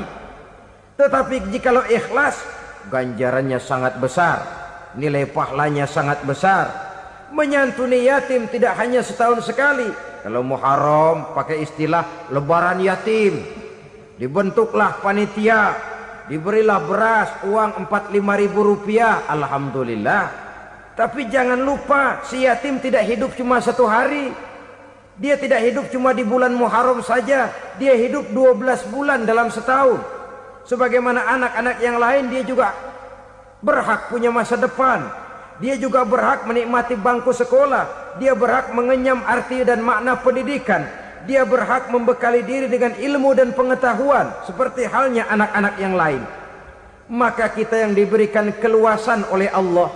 Tetapi jikalau ikhlas, ganjarannya sangat besar, nilai pahalanya sangat besar. Menyantuni yatim tidak hanya setahun sekali. Kalau Muharram pakai istilah lebaran yatim, dibentuklah panitia, diberilah beras, uang 45.000 rupiah, alhamdulillah. Tapi jangan lupa, si yatim tidak hidup cuma satu hari. Dia tidak hidup cuma di bulan Muharram saja, dia hidup 12 bulan dalam setahun. Sebagaimana anak-anak yang lain, dia juga berhak punya masa depan. Dia juga berhak menikmati bangku sekolah. Dia berhak mengenyam arti dan makna pendidikan. Dia berhak membekali diri dengan ilmu dan pengetahuan seperti halnya anak-anak yang lain. Maka kita yang diberikan keluasan oleh Allah,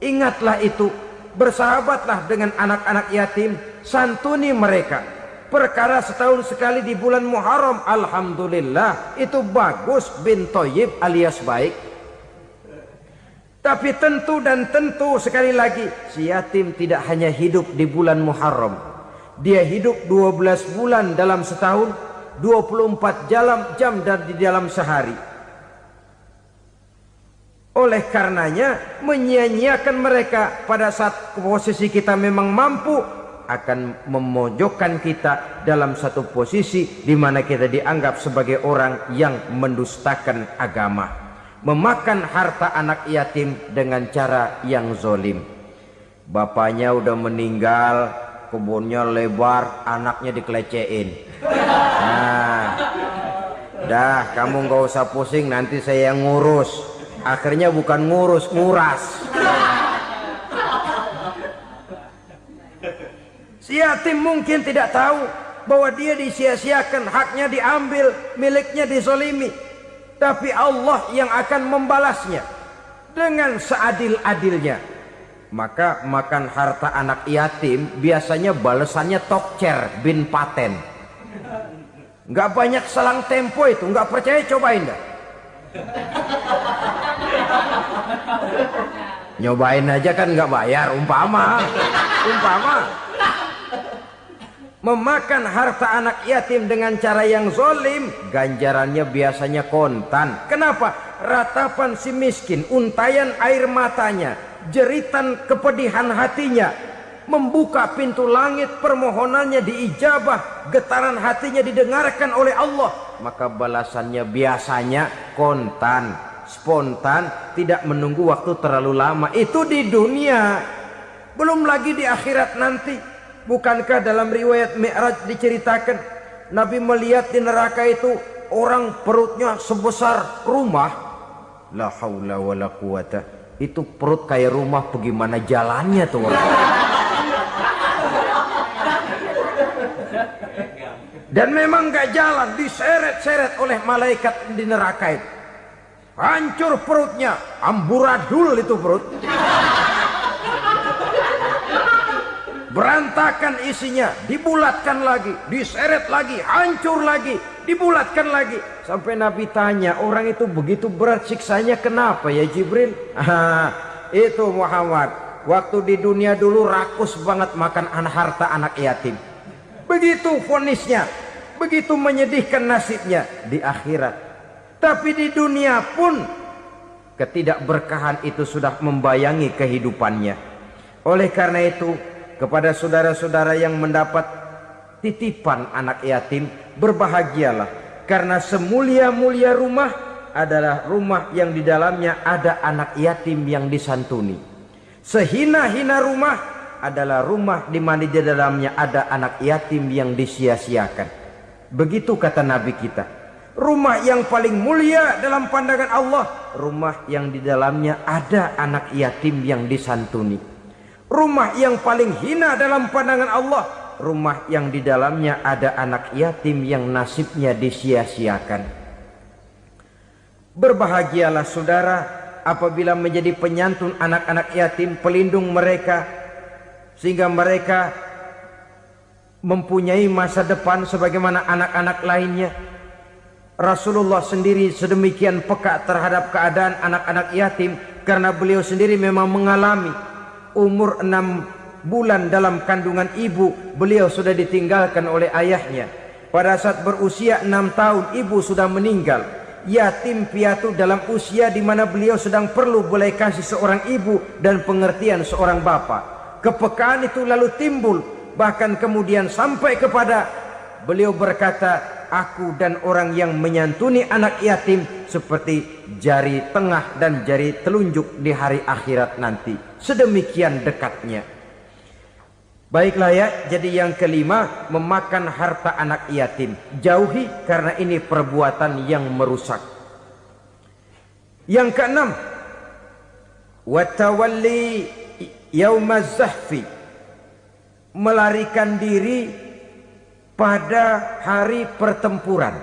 ingatlah itu, bersahabatlah dengan anak-anak yatim, santuni mereka. Perkara setahun sekali di bulan Muharram, alhamdulillah, itu bagus, bin Thayyib alias baik. Tapi tentu dan tentu sekali lagi, si yatim tidak hanya hidup di bulan Muharram. Dia hidup 12 bulan dalam setahun, 24 jam dan di dalam sehari. Oleh karenanya, menyia-nyiakan mereka pada saat posisi kita memang mampu akan memojokkan kita dalam satu posisi di mana kita dianggap sebagai orang yang mendustakan agama. Memakan harta anak yatim dengan cara yang zolim. Bapaknya udah meninggal, kebunnya lebar, anaknya dikelecehin. Nah, dah kamu gak usah pusing, nanti saya yang ngurus. Akhirnya bukan ngurus, nguras. Si yatim mungkin tidak tahu bahwa dia disia-siakan, haknya diambil, miliknya dizolimi. Tapi Allah yang akan membalasnya dengan seadil-adilnya. Maka makan harta anak yatim biasanya balasannya tokcer bin paten. Nggak banyak selang tempo itu, nggak percaya cobain dah. Nyobain aja kan nggak bayar, umpama. Memakan harta anak yatim dengan cara yang zolim, ganjarannya biasanya kontan. Kenapa? Ratapan si miskin, untayan air matanya, jeritan kepedihan hatinya, membuka pintu langit, permohonannya diijabah, getaran hatinya didengarkan oleh Allah. Maka balasannya biasanya kontan, spontan, tidak menunggu waktu terlalu lama. Itu di dunia, belum lagi di akhirat nanti. Bukankah dalam riwayat Mi'raj diceritakan Nabi melihat di neraka itu orang perutnya sebesar rumah. La haula wala quwata. Itu perut kayak rumah, bagaimana jalannya tuh orang. Dan memang gak jalan, diseret-seret oleh malaikat di neraka itu. Hancur perutnya, amburadul itu perut. Berantakan isinya, dibulatkan lagi, diseret lagi, hancur lagi, dibulatkan lagi. Sampai Nabi tanya, orang itu begitu berat siksanya kenapa ya Jibril? Itu Muhammad, waktu di dunia dulu rakus banget makan harta anak yatim. Begitu vonisnya, begitu menyedihkan nasibnya di akhirat. Tapi di dunia pun ketidakberkahan itu sudah membayangi kehidupannya. Oleh karena itu, kepada saudara-saudara yang mendapat titipan anak yatim, berbahagialah, karena semulia-mulia rumah adalah rumah yang di dalamnya ada anak yatim yang disantuni. Sehina-hina rumah adalah rumah di mana di dalamnya ada anak yatim yang disia-siakan. Begitu kata Nabi kita. Rumah yang paling mulia dalam pandangan Allah, rumah yang di dalamnya ada anak yatim yang disantuni. Rumah yang paling hina dalam pandangan Allah, rumah yang di dalamnya ada anak yatim yang nasibnya disia-siakan. Berbahagialah saudara apabila menjadi penyantun anak-anak yatim, pelindung mereka, sehingga mereka mempunyai masa depan sebagaimana anak-anak lainnya. Rasulullah sendiri sedemikian peka terhadap keadaan anak-anak yatim karena beliau sendiri memang mengalami umur 6 bulan dalam kandungan ibu, beliau sudah ditinggalkan oleh ayahnya. Pada saat berusia 6 tahun ibu sudah meninggal. Yatim piatu dalam usia di mana beliau sedang perlu belas kasih seorang ibu dan pengertian seorang bapa. Kepekaan itu lalu timbul, bahkan kemudian sampai kepada beliau berkata, aku dan orang yang menyantuni anak yatim seperti jari tengah dan jari telunjuk di hari akhirat nanti. Sedemikian dekatnya. Baiklah ya, jadi yang kelima, memakan harta anak yatim. Jauhi karena ini perbuatan yang merusak. Yang keenam, watawalli yaumaz zahfi, melarikan diri pada hari pertempuran.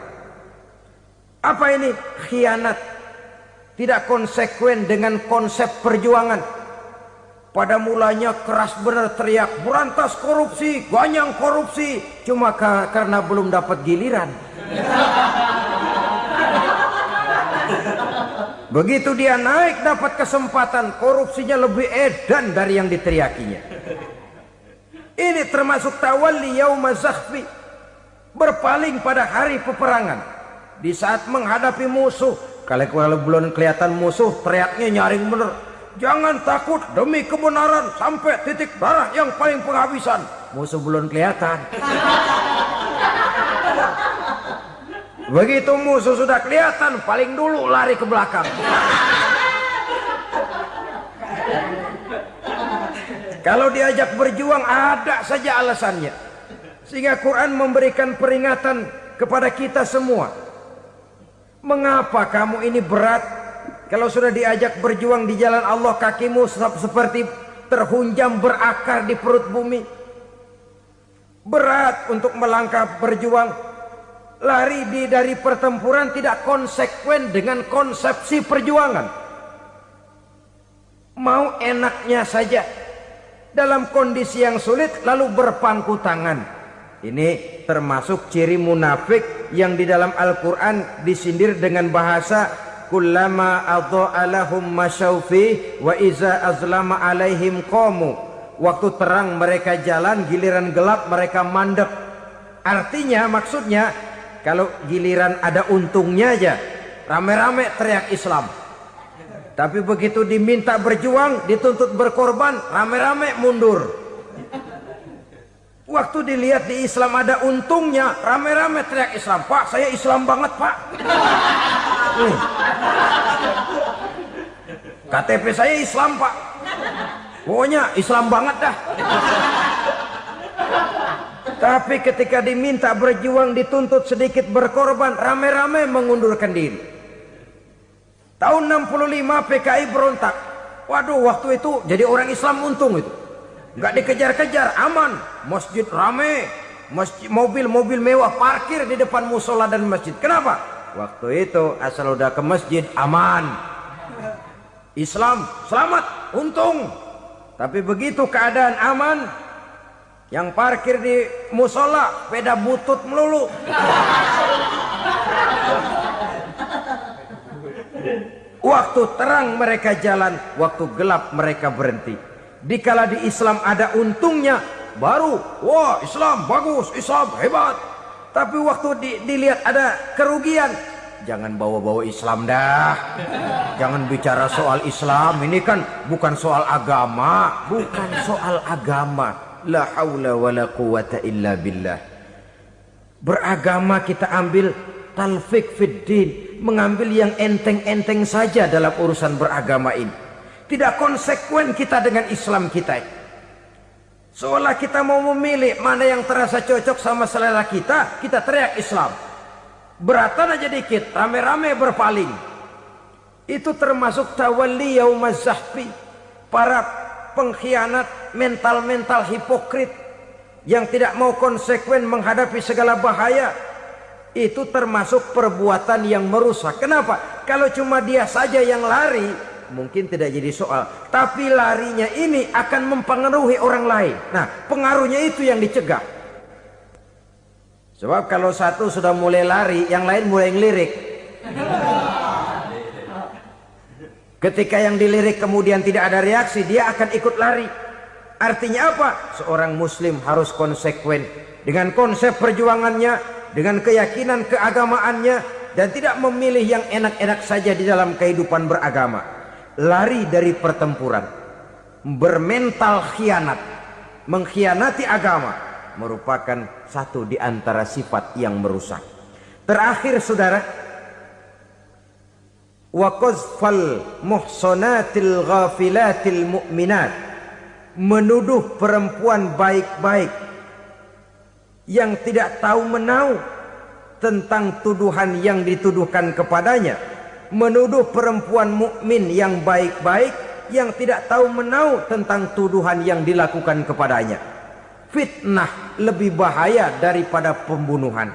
Apa ini? Khianat. Tidak konsekuen dengan konsep perjuangan. Pada mulanya keras benar teriak, berantas korupsi, ganyang korupsi. Cuma karena belum dapat giliran. Begitu dia naik dapat kesempatan, korupsinya lebih edan dari yang diteriakinya. Ini termasuk tawalli yaumaz zahfi, berpaling pada hari peperangan. Di saat menghadapi musuh, kalau belum kelihatan musuh, teriaknya nyaring bener. Jangan takut demi kebenaran sampai titik darah yang paling penghabisan. Musuh belum kelihatan. Begitu musuh sudah kelihatan, paling dulu lari ke belakang. Kalau diajak berjuang ada saja alasannya. Sehingga Quran memberikan peringatan kepada kita semua. Mengapa kamu ini berat? Kalau sudah diajak berjuang di jalan Allah, kakimu seperti terhunjam berakar di perut bumi. Berat untuk melangkah berjuang. Lari dari pertempuran tidak konsekuen dengan konsepsi perjuangan. Mau enaknya saja. Dalam kondisi yang sulit lalu berpangku tangan. Ini termasuk ciri munafik yang di dalam Al-Quran disindir dengan bahasa kullama adha'a lahum masyaufi wa iza azlama alaihim qamu. Waktu terang mereka jalan, giliran gelap mereka mandek. Artinya, maksudnya kalau giliran ada untungnya aja rame-rame teriak Islam. Tapi begitu diminta berjuang, dituntut berkorban, rame-rame mundur. Waktu dilihat di Islam ada untungnya, rame-rame teriak Islam. Pak, saya Islam banget, Pak. KTP saya Islam, Pak. Pokoknya Islam banget dah. Tapi ketika diminta berjuang, dituntut sedikit berkorban, rame-rame mengundurkan diri. Tahun 65 PKI berontak. Waduh, waktu itu jadi orang Islam untung itu. Nggak dikejar-kejar, aman. Masjid rame, mobil-mobil mewah parkir di depan musola dan masjid. Kenapa? Waktu itu asal udah ke masjid aman. Islam selamat, untung. Tapi begitu keadaan aman, yang parkir di musola sepeda butut melulu. Waktu terang mereka jalan, waktu gelap mereka berhenti. Dikala di Islam ada untungnya, baru wah Islam bagus, Islam hebat. Tapi waktu dilihat ada kerugian, jangan bawa-bawa Islam dah. Jangan bicara soal Islam, ini kan bukan soal agama. Bukan soal agama. La haula wa la quwata illa billah. Beragama kita ambil talfik fid din, mengambil yang enteng-enteng saja dalam urusan beragama ini. Tidak konsekuen kita dengan Islam kita. Seolah kita mau memilih mana yang terasa cocok sama selera kita, kita teriak Islam. Beratan aja dikit, rame-rame berpaling. Itu termasuk tawalli yaumaz zahfi. Para pengkhianat, mental-mental hipokrit. yang tidak mau konsekuen menghadapi segala bahaya, itu termasuk perbuatan yang merusak. Kenapa? Kalau cuma dia saja yang lari, mungkin tidak jadi soal. Tapi larinya ini akan mempengaruhi orang lain. Nah, pengaruhnya itu yang dicegah. Sebab kalau satu sudah mulai lari, yang lain mulai ngelirik. Ketika yang dilirik kemudian tidak ada reaksi, dia akan ikut lari. Artinya apa? Seorang muslim harus konsekuen dengan konsep perjuangannya, dengan keyakinan keagamaannya, dan tidak memilih yang enak-enak saja di dalam kehidupan beragama. Lari dari pertempuran, bermental khianat, mengkhianati agama, merupakan satu di antara sifat yang merusak. Terakhir saudara, wa qazfal muhsanatil ghafilatil mu'minat, menuduh perempuan baik-baik yang tidak tahu menahu tentang tuduhan yang dituduhkan kepadanya, menuduh perempuan mukmin yang baik-baik yang tidak tahu menahu tentang tuduhan yang dilakukan kepadanya. Fitnah lebih bahaya daripada pembunuhan.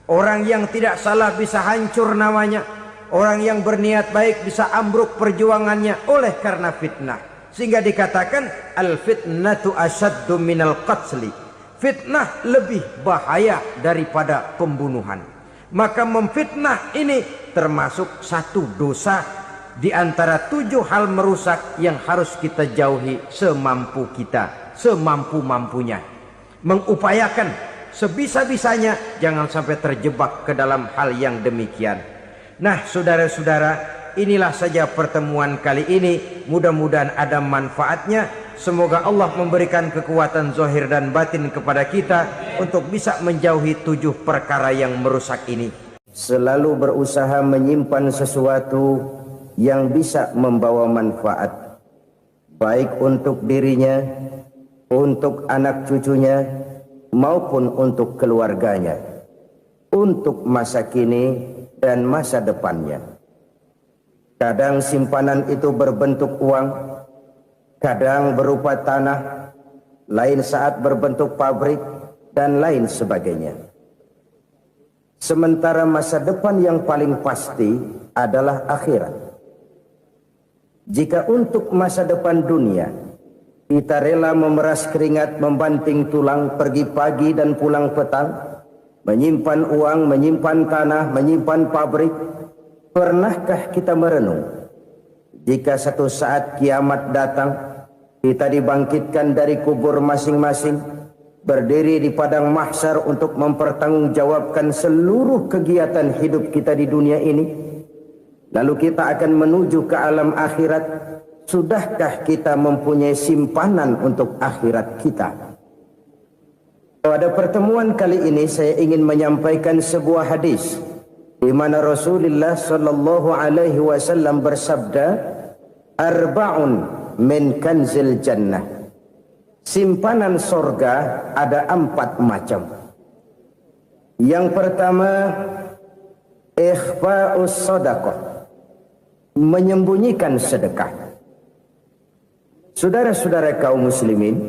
Orang yang tidak salah bisa hancur namanya, orang yang berniat baik bisa ambruk perjuangannya oleh karena fitnah. Sehingga dikatakan al fitnatu asyaddu minal qatli, fitnah lebih bahaya daripada pembunuhan. Maka memfitnah ini termasuk satu dosa di antara 7 hal merusak yang harus kita jauhi semampu kita, semampu-mampunya. Mengupayakan sebisa-bisanya jangan sampai terjebak ke dalam hal yang demikian. Nah, saudara-saudara, inilah saja pertemuan kali ini. Mudah-mudahan ada manfaatnya. Semoga Allah memberikan kekuatan zahir dan batin kepada kita untuk bisa menjauhi 7 perkara yang merusak ini. Selalu berusaha menyimpan sesuatu yang bisa membawa manfaat, baik untuk dirinya, untuk anak cucunya, maupun untuk keluarganya, untuk masa kini dan masa depannya. Kadang simpanan itu berbentuk uang, kadang berupa tanah, lain saat berbentuk pabrik, dan lain sebagainya. Sementara masa depan yang paling pasti adalah akhirat. Jika untuk masa depan dunia kita rela memeras keringat, membanting tulang, pergi pagi dan pulang petang, menyimpan uang, menyimpan tanah, menyimpan pabrik, pernahkah kita merenung jika satu saat kiamat datang, kita dibangkitkan dari kubur masing-masing, berdiri di padang mahsyar untuk mempertanggungjawabkan seluruh kegiatan hidup kita di dunia ini. Lalu kita akan menuju ke alam akhirat. Sudahkah kita mempunyai simpanan untuk akhirat kita? Pada pertemuan kali ini saya ingin menyampaikan sebuah hadis di mana Rasulullah sallallahu alaihi wasallam bersabda, arba'un min kanzil jannah, simpanan sorga ada 4 macam. Yang pertama, ikhfa'us sadaqah, menyembunyikan sedekah. Saudara-saudara kaum muslimin,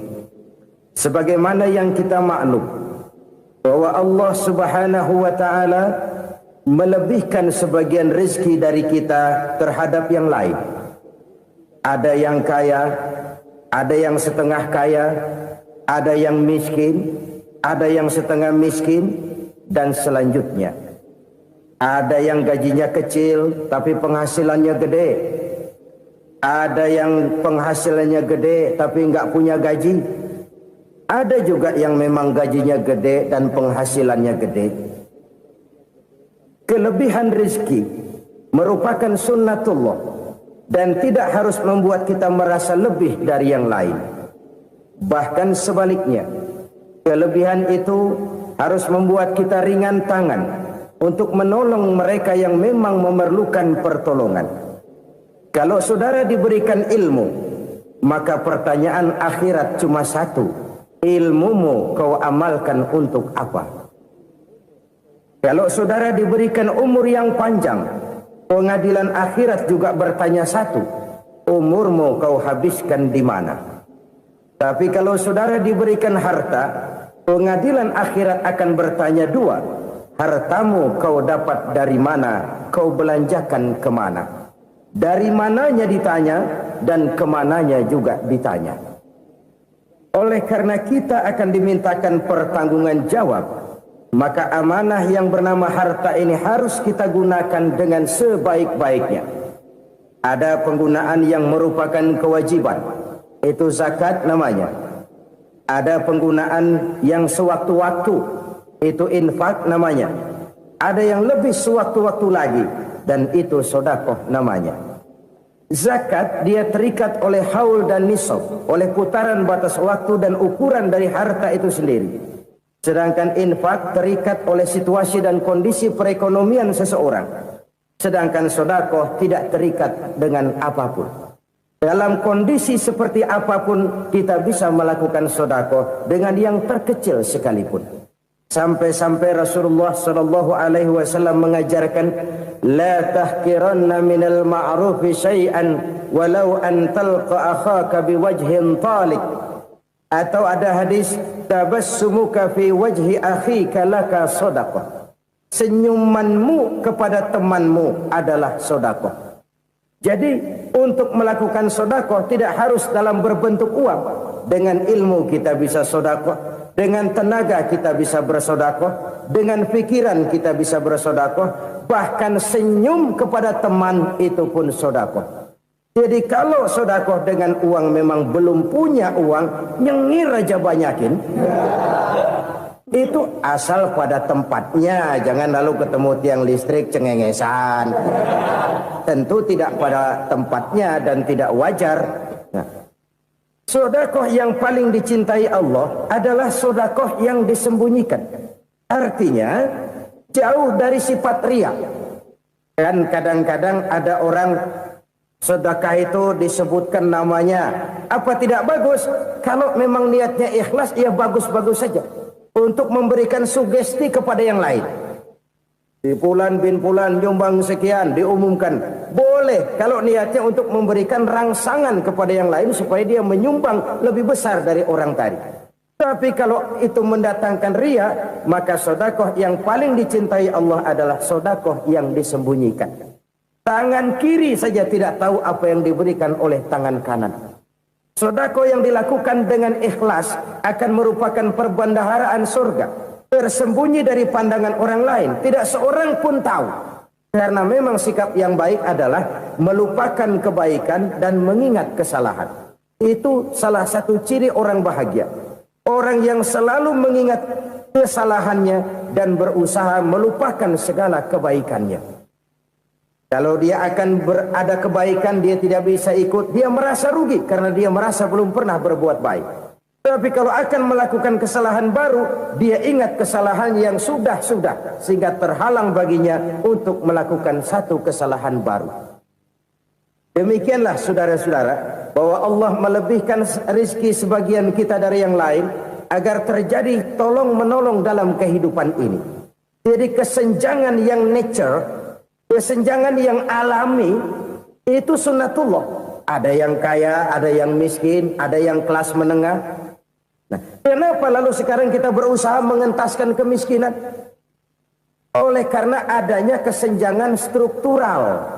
sebagaimana yang kita maklum bahwa Allah Subhanahu wa taala melebihkan sebagian rezeki dari kita terhadap yang lain. Ada yang kaya, ada yang setengah kaya, ada yang miskin, ada yang setengah miskin, dan selanjutnya. Ada yang gajinya kecil tapi penghasilannya gede. Ada yang penghasilannya gede tapi nggak punya gaji. Ada juga yang memang gajinya gede dan penghasilannya gede. Kelebihan rezeki merupakan sunnatullah dan tidak harus membuat kita merasa lebih dari yang lain. Bahkan sebaliknya, kelebihan itu harus membuat kita ringan tangan untuk menolong mereka yang memang memerlukan pertolongan. Kalau saudara diberikan ilmu, maka pertanyaan akhirat cuma satu: ilmumu kau amalkan untuk apa? Kalau saudara diberikan umur yang panjang, pengadilan akhirat juga bertanya satu: umurmu kau habiskan di mana? Tapi kalau saudara diberikan harta, pengadilan akhirat akan bertanya dua. Hartamu kau dapat dari mana? Kau belanjakan kemana? Dari mananya ditanya, dan kemananya juga ditanya. Oleh karena kita akan dimintakan pertanggungan jawab, maka amanah yang bernama harta ini harus kita gunakan dengan sebaik-baiknya. Ada penggunaan yang merupakan kewajiban, itu zakat namanya. Ada penggunaan yang sewaktu-waktu, itu infak namanya. Ada yang lebih sewaktu-waktu lagi, dan itu sedekah namanya. Zakat dia terikat oleh haul dan nisab, oleh putaran batas waktu dan ukuran dari harta itu sendiri. Sedangkan infak terikat oleh situasi dan kondisi perekonomian seseorang. Sedangkan sedekah tidak terikat dengan apapun. Dalam kondisi seperti apapun kita bisa melakukan sedekah dengan yang terkecil sekalipun. Sampai-sampai Rasulullah sallallahu alaihi wasallam mengajarkan, la tahqiranna minal ma'rufi syai'an walau an talqa akhaka biwajhin talik. Atau ada hadis, tabassumuka fi wajhi akhika laka shadaqah. Senyumanmu kepada temanmu adalah sedekah. Jadi untuk melakukan sedekah tidak harus dalam berbentuk uang. Dengan ilmu kita bisa sedekah, dengan tenaga kita bisa bersedekah, dengan pikiran kita bisa bersedekah, bahkan senyum kepada teman itu pun sedekah. Jadi kalau sedekah dengan uang memang belum punya uang, nyengir aja banyakin. Itu asal pada tempatnya, jangan lalu ketemu tiang listrik cengengesan. Tentu tidak pada tempatnya dan tidak wajar. Nah, sedekah yang paling dicintai Allah adalah sedekah yang disembunyikan. Artinya jauh dari sifat riya. Kan kadang-kadang ada orang sedekah itu disebutkan namanya. Apa tidak bagus? Kalau memang niatnya ikhlas, ya bagus-bagus saja. Untuk memberikan sugesti kepada yang lain. Di Fulan bin Fulan nyumbang sekian, diumumkan. Boleh kalau niatnya untuk memberikan rangsangan kepada yang lain supaya dia menyumbang lebih besar dari orang tadi. Tapi kalau itu mendatangkan riya, maka sedekah yang paling dicintai Allah adalah sedekah yang disembunyikan. Tangan kiri saja tidak tahu apa yang diberikan oleh tangan kanan. Sedekah yang dilakukan dengan ikhlas akan merupakan perbendaharaan surga, tersembunyi dari pandangan orang lain, tidak seorang pun tahu. Karena memang sikap yang baik adalah melupakan kebaikan dan mengingat kesalahan. Itu salah satu ciri orang bahagia. Orang yang selalu mengingat kesalahannya dan berusaha melupakan segala kebaikannya. Kalau dia akan berada kebaikan, dia tidak bisa ikut, dia merasa rugi karena dia merasa belum pernah berbuat baik. Tapi kalau akan melakukan kesalahan baru, dia ingat kesalahan yang sudah-sudah, sehingga terhalang baginya untuk melakukan satu kesalahan baru. Demikianlah saudara-saudara, bahwa Allah melebihkan rizki sebagian kita dari yang lain, agar terjadi tolong-menolong dalam kehidupan ini. Jadi kesenjangan yang nature, kesenjangan yang alami, itu sunnatullah. Ada yang kaya, ada yang miskin, ada yang kelas menengah. Nah, kenapa lalu sekarang kita berusaha mengentaskan kemiskinan? Oleh karena adanya kesenjangan struktural.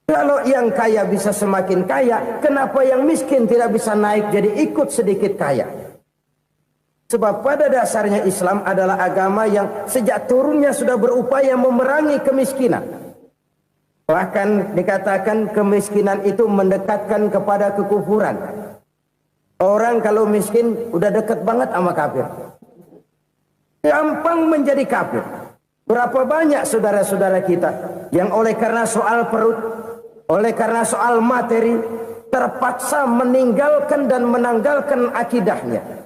Kalau yang kaya bisa semakin kaya, kenapa yang miskin tidak bisa naik jadi ikut sedikit kaya? Sebab pada dasarnya Islam adalah agama yang sejak turunnya sudah berupaya memerangi kemiskinan. Bahkan dikatakan kemiskinan itu mendekatkan kepada kekufuran. Orang kalau miskin udah dekat banget sama kafir. Gampang menjadi kafir. Berapa banyak saudara-saudara kita yang oleh karena soal perut, oleh karena soal materi, terpaksa meninggalkan dan menanggalkan akidahnya.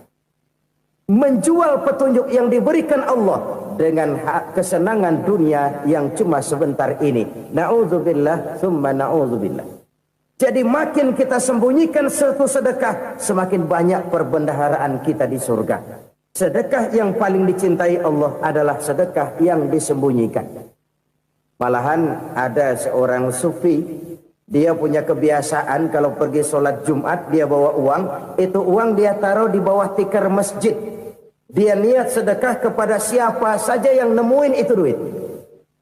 Menjual petunjuk yang diberikan Allah dengan kesenangan dunia yang cuma sebentar ini. Na'udzubillah, thumma na'udzubillah. Jadi makin kita sembunyikan satu sedekah, semakin banyak perbendaharaan kita di surga. Sedekah yang paling dicintai Allah adalah sedekah yang disembunyikan. Malahan ada seorang sufi, Dia punya kebiasaan kalau pergi sholat Jumat dia bawa uang, itu uang dia taruh di bawah tikar masjid. Dia niat sedekah kepada siapa saja yang nemuin itu duit.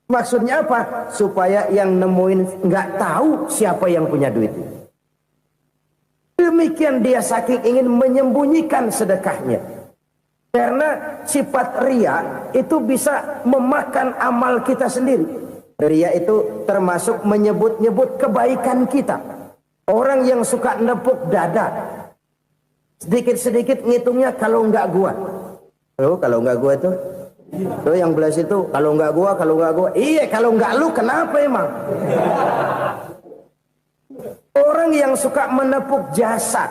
Maksudnya apa? Supaya yang nemuin nggak tahu siapa yang punya duit. Demikian dia saking ingin menyembunyikan sedekahnya. Karena sifat riya itu bisa memakan amal kita sendiri. Riya itu termasuk menyebut-nyebut kebaikan kita. Orang yang suka nepuk dada, sedikit-sedikit ngitungnya kalau enggak gua. Oh, kalau enggak gua tuh yang belas itu kalau enggak gua. Iya, kalau enggak lu kenapa emang? Orang yang suka menepuk jasad.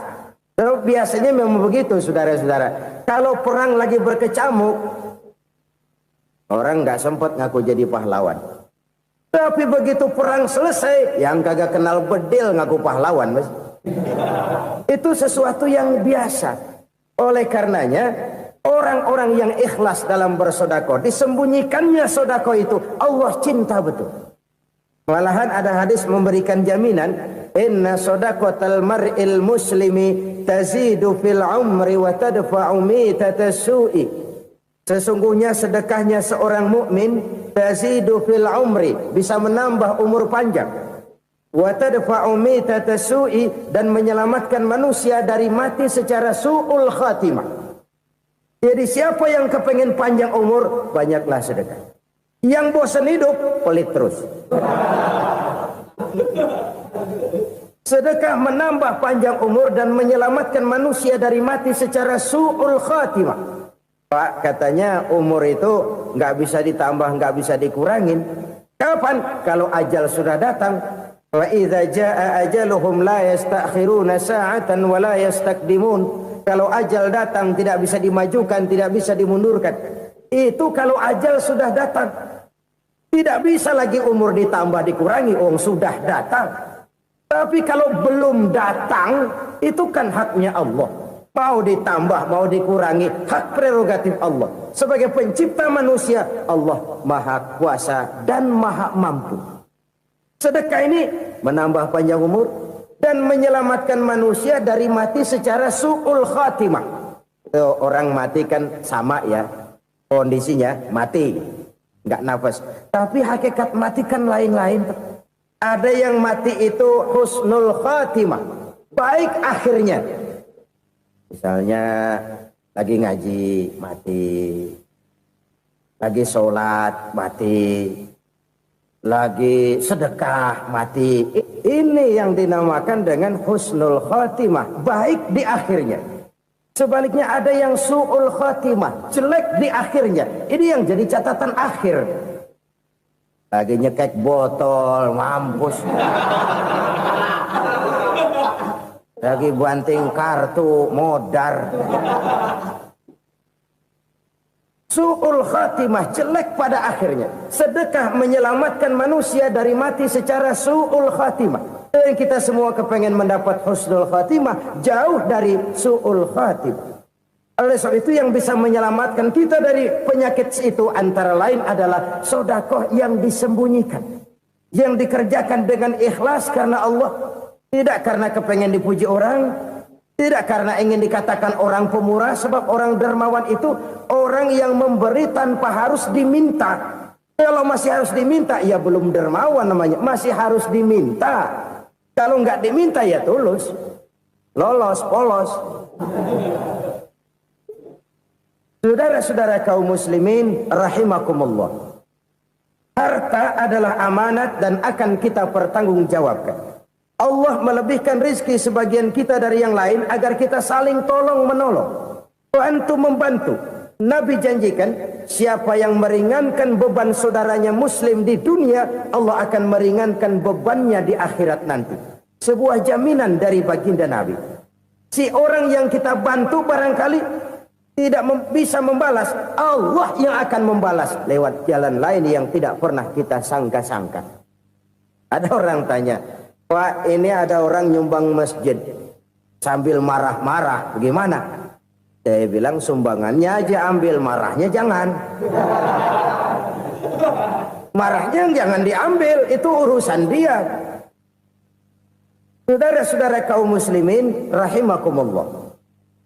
Biasanya memang begitu, saudara-saudara. Kalau perang lagi berkecamuk, orang enggak sempat ngaku jadi pahlawan. Tapi begitu perang selesai, yang kagak kenal bedil ngaku pahlawan, Mas. Itu sesuatu yang biasa. Oleh karenanya, orang-orang yang ikhlas dalam bersedekah, disembunyikannya sedekah itu, Allah cinta betul. Malahan ada hadis memberikan jaminan, inna shadaqatal mar'il muslimi tazidu fil umri wa tadfa'u mitatas su'i. Sesungguhnya sedekahnya seorang mukmin tazidu fil umri, bisa menambah umur panjang, wa tadfa'u mitatas su'i, dan menyelamatkan manusia dari mati secara su'ul khatimah. Jadi siapa yang kepengen panjang umur, banyaklah sedekah. Yang bosan hidup, pelit terus. Sedekah menambah panjang umur dan menyelamatkan manusia dari mati secara su'ul khatimah. Pak, katanya umur itu nggak bisa ditambah, nggak bisa dikurangin. Kapan? Kalau ajal sudah datang. Wa idza jaa ajaluhum la yastakhiruna sa'atan wa la yastaqdimun. Kalau ajal datang tidak bisa dimajukan, tidak bisa dimundurkan. Itu kalau ajal sudah datang. Tidak bisa lagi umur ditambah dikurangi, sudah datang. Tapi kalau belum datang, itu kan haknya Allah. Mau ditambah, mau dikurangi, hak prerogatif Allah. Sebagai pencipta manusia, Allah maha kuasa dan maha mampu. Sedekah ini menambah panjang umur dan menyelamatkan manusia dari mati secara su'ul khatimah. Orang mati kan sama ya, kondisinya mati, nggak nafas. Tapi hakikat mati kan lain-lain. Ada yang mati itu husnul khatimah, baik akhirnya. Misalnya lagi ngaji mati, lagi sholat mati, lagi sedekah mati. Ini yang dinamakan dengan husnul khatimah, baik di akhirnya. Sebaliknya ada yang su'ul khatimah, jelek di akhirnya. Ini yang jadi catatan akhir. Lagi nyekek botol, mampus. Lagi banting kartu, modar. Su'ul khatimah, jelek pada akhirnya. Sedekah menyelamatkan manusia dari mati secara su'ul khatimah. Dan kita semua kepengen mendapat husnul khatimah, jauh dari su'ul khatimah. Oleh sebab itu yang bisa menyelamatkan kita dari penyakit itu antara lain adalah sedekah yang disembunyikan, yang dikerjakan dengan ikhlas karena Allah. Tidak karena kepengen dipuji orang, tidak karena ingin dikatakan orang pemurah, sebab orang dermawan itu orang yang memberi tanpa harus diminta. Kalau masih harus diminta, ya belum dermawan namanya, masih harus diminta. Kalau nggak diminta ya tulus, lolos, polos. Saudara-saudara kaum muslimin rahimakumullah. Harta adalah amanat dan akan kita pertanggungjawabkan. Allah melebihkan rizki sebagian kita dari yang lain agar kita saling tolong menolong, bantu membantu. Nabi janjikan siapa yang meringankan beban saudaranya muslim di dunia, Allah akan meringankan bebannya di akhirat nanti. Sebuah jaminan dari baginda Nabi. Si orang yang kita bantu barangkali tidak bisa membalas, Allah yang akan membalas lewat jalan lain yang tidak pernah kita sangka-sangka. Ada orang tanya, Pak, ini ada orang nyumbang masjid sambil marah-marah, bagaimana? Saya bilang sumbangannya aja ambil, marahnya jangan. Marahnya jangan diambil, itu urusan dia. Saudara-saudara kaum muslimin rahimakumullah.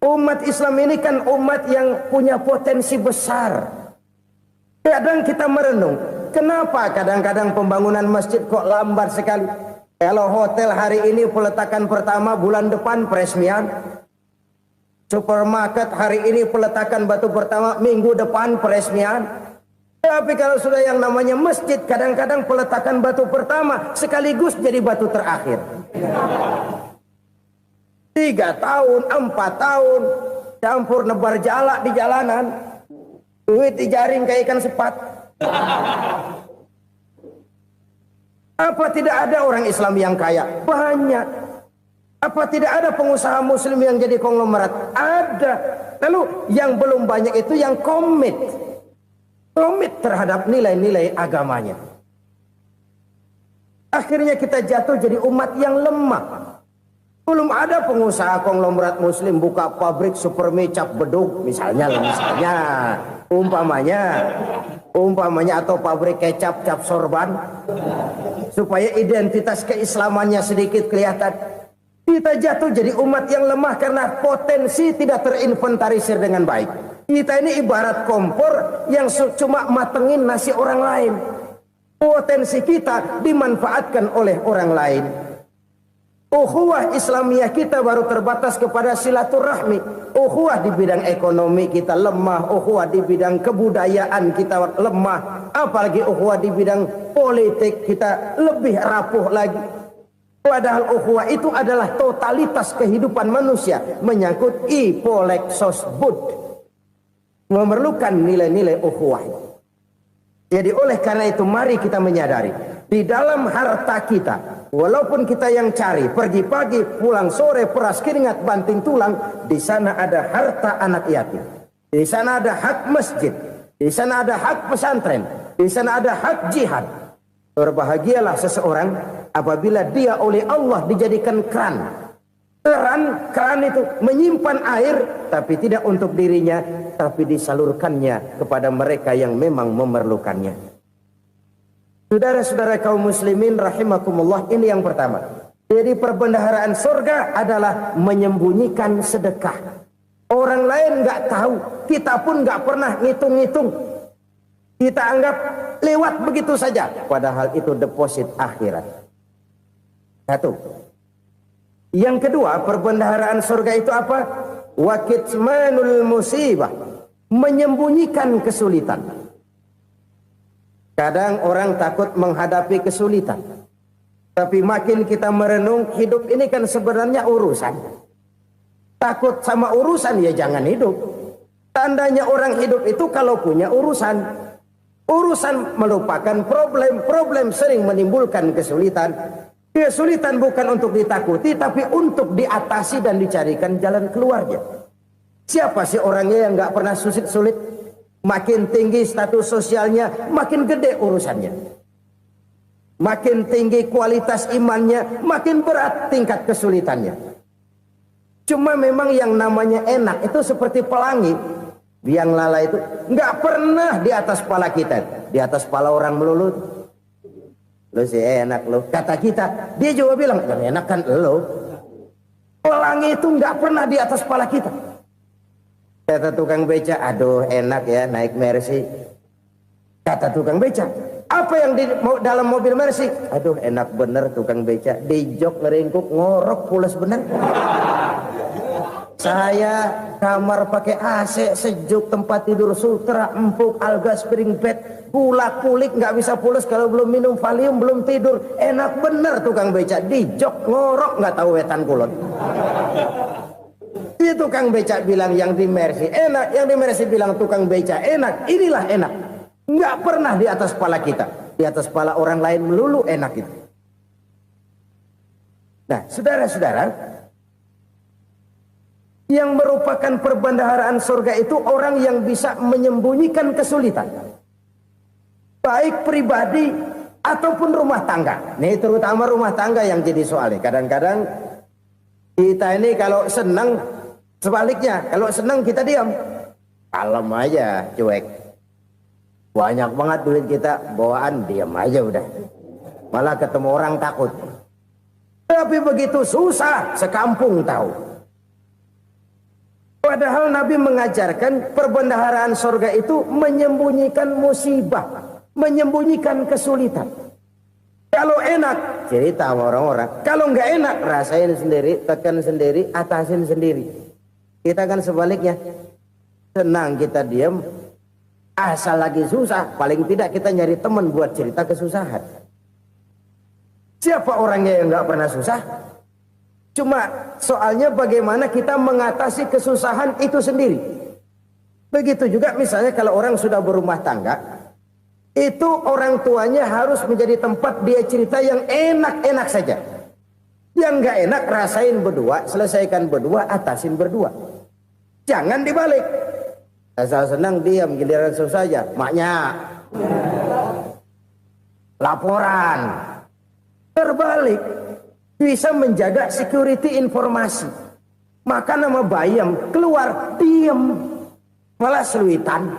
Umat Islam ini kan umat yang punya potensi besar. Kadang kita merenung, kenapa kadang-kadang pembangunan masjid kok lambat sekali? Kalau hotel hari ini peletakan pertama, bulan depan peresmian. Supermarket hari ini peletakan batu pertama, minggu depan peresmian. Tapi kalau sudah yang namanya masjid, kadang-kadang peletakan batu pertama sekaligus jadi batu terakhir. 3 tahun, 4 tahun, campur nebar jalak di jalanan, duit dijaring kayak ikan sepat. Apa tidak ada orang Islam yang kaya? Banyak. Apa tidak ada pengusaha muslim yang jadi konglomerat? Ada. Lalu yang belum banyak itu yang komit terhadap nilai-nilai agamanya. Akhirnya kita jatuh jadi umat yang lemah. Belum ada pengusaha konglomerat muslim buka pabrik supermi cap beduk misalnya umpamanya atau pabrik kecap cap sorban supaya identitas keislamannya sedikit kelihatan. Kita jatuh jadi umat yang lemah karena potensi tidak terinventarisir dengan baik. Kita ini ibarat kompor yang cuma matengin nasi orang lain. Potensi kita dimanfaatkan oleh orang lain. Ukhuwah Islamiyah kita baru terbatas kepada silaturahmi. Ukhuwah di bidang ekonomi kita lemah. Ukhuwah di bidang kebudayaan kita lemah. Apalagi ukhuwah di bidang politik kita lebih rapuh lagi. Padahal ukhuwah itu adalah totalitas kehidupan manusia. Menyangkut ipolek sosbud. Memerlukan nilai-nilai ukhuwah. Jadi oleh karena itu mari kita menyadari. Di dalam harta kita, walaupun kita yang cari, pergi pagi, pulang sore, peras keringat, banting tulang, di sana ada harta anak yatim. Di sana ada hak masjid. Di sana ada hak pesantren. Di sana ada hak jihad. Berbahagialah seseorang apabila dia oleh Allah dijadikan keran. Keran itu menyimpan air, tapi tidak untuk dirinya, tapi disalurkannya kepada mereka yang memang memerlukannya. Saudara-saudara kaum muslimin rahimakumullah, ini yang pertama. Jadi perbendaharaan surga adalah menyembunyikan sedekah. Orang lain nggak tahu, kita pun nggak pernah ngitung-ngitung. Kita anggap lewat begitu saja, padahal itu deposit akhirat. Satu. Yang kedua, perbendaharaan surga itu apa? Wa kitmanul musibah, menyembunyikan kesulitan. Kadang orang takut menghadapi kesulitan. Tapi makin kita merenung, hidup ini kan sebenarnya urusan. Takut sama urusan ya jangan hidup. Tandanya orang hidup itu kalau punya urusan. Urusan melupakan problem. Problem sering menimbulkan kesulitan. Kesulitan bukan untuk ditakuti, tapi untuk diatasi dan dicarikan jalan keluarnya. Siapa sih orangnya yang nggak pernah sulit-sulit? Makin tinggi status sosialnya, makin gede urusannya. Makin tinggi kualitas imannya, makin berat tingkat kesulitannya. Cuma memang yang namanya enak itu seperti pelangi. Biang lala itu nggak pernah di atas kepala kita, di atas kepala orang melulu. Lu sih enak lu, kata kita. Dia juga bilang, yang enak kan lu. Pelangi itu nggak pernah di atas kepala kita. Kata tukang beca, aduh enak ya naik Mercy. Kata tukang beca, apa yang di dalam mobil Mercy? Aduh enak bener tukang beca, di jok ngeringkuk ngorok pulas bener. Saya kamar pakai AC sejuk, tempat tidur sutra empuk, alga spring bed, gula kulik nggak bisa pulas kalau belum minum Valium, belum tidur. Enak bener tukang beca, di jok ngorok nggak tahu wetan kulon. Itu tukang beca bilang yang di Mercy enak, yang di Mercy bilang tukang beca enak. Inilah enak. Nggak pernah di atas kepala kita, di atas kepala orang lain melulu enak itu. Nah, saudara-saudara, yang merupakan perbendaharaan surga itu orang yang bisa menyembunyikan kesulitan, baik pribadi ataupun rumah tangga. Nih terutama rumah tangga yang jadi soalnya. Kadang-kadang kita ini kalau senang, sebaliknya kalau senang kita diam, kalem aja, cuek. Banyak banget duit kita bawaan, diam aja udah. Malah ketemu orang takut. Tapi begitu susah, sekampung tahu. Padahal Nabi mengajarkan perbendaharaan surga itu menyembunyikan musibah, menyembunyikan kesulitan. Kalau enak, cerita sama orang-orang. Kalau nggak enak, rasain sendiri, tekan sendiri, atasin sendiri. Kita kan sebaliknya. Senang kita diam, asal lagi susah, paling tidak kita nyari teman buat cerita kesusahan. Siapa orangnya yang nggak pernah susah? Cuma soalnya bagaimana kita mengatasi kesusahan itu sendiri. Begitu juga misalnya kalau orang sudah berumah tangga, itu orang tuanya harus menjadi tempat dia cerita yang enak-enak saja. Yang nggak enak rasain berdua, selesaikan berdua, atasin berdua. Jangan dibalik. Asal senang diam, giliran susah saja. Maknya laporan. Terbalik. Bisa menjaga security informasi. Maka nama bayam keluar diam, malah seluitan.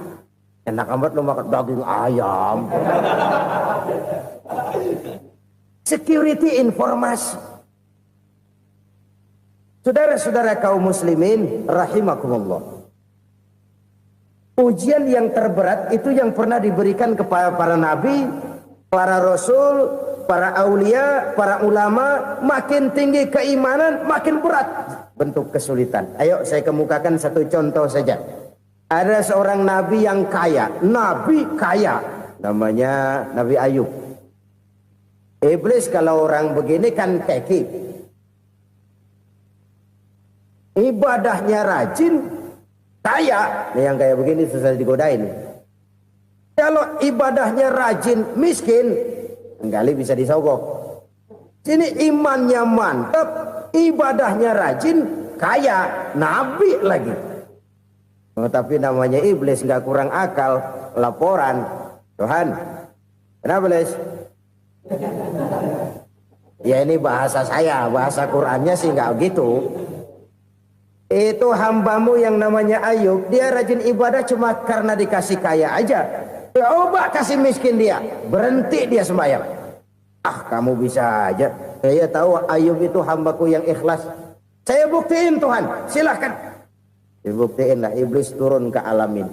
Enak amat lo makan daging ayam. Security informasi. Saudara-saudara kaum muslimin rahimakumullah. Ujian yang terberat itu yang pernah diberikan kepada para nabi, para rasul, para aulia, para ulama. Makin tinggi keimanan, makin berat bentuk kesulitan. Ayo saya kemukakan satu contoh saja. Ada seorang nabi yang kaya, nabi kaya, namanya Nabi Ayub. Iblis kalau orang begini kan keki, ibadahnya rajin, kaya. Nih yang kayak begini susah digodain. Kalau ibadahnya rajin, miskin, kali bisa disogok. Sini imannya mantap, ibadahnya rajin, kaya, nabi lagi. Oh, tapi namanya iblis nggak kurang akal. Laporan, Tuhan, kenapa les? Ya ini bahasa saya, bahasa Qurannya sih nggak gitu. Itu hambamu yang namanya Ayub, dia rajin ibadah cuma karena dikasih kaya aja. Coba kasih miskin dia, berhenti dia sembahyang. Ah, kamu bisa aja. Saya tahu Ayub itu hambaku yang ikhlas. Saya buktiin Tuhan, silahkan. Dibuktiinlah, iblis turun ke alamin.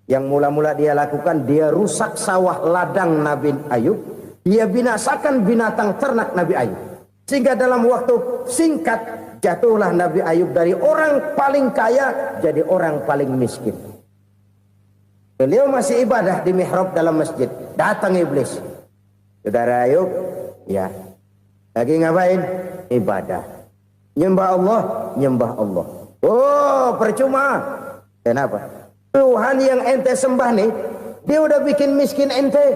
Yang mula-mula dia lakukan, dia rusak sawah ladang Nabi Ayub. Dia binasakan binatang ternak Nabi Ayub. Sehingga dalam waktu singkat, jatuhlah Nabi Ayub dari orang paling kaya jadi orang paling miskin. Beliau masih ibadah di mihrab dalam masjid. Datang iblis. Saudara Ayub, ya, lagi ngapain? Ibadah. Nyembah Allah, nyembah Allah. Oh, percuma. Kenapa? Tuhan yang ente sembah nih, dia udah bikin miskin ente.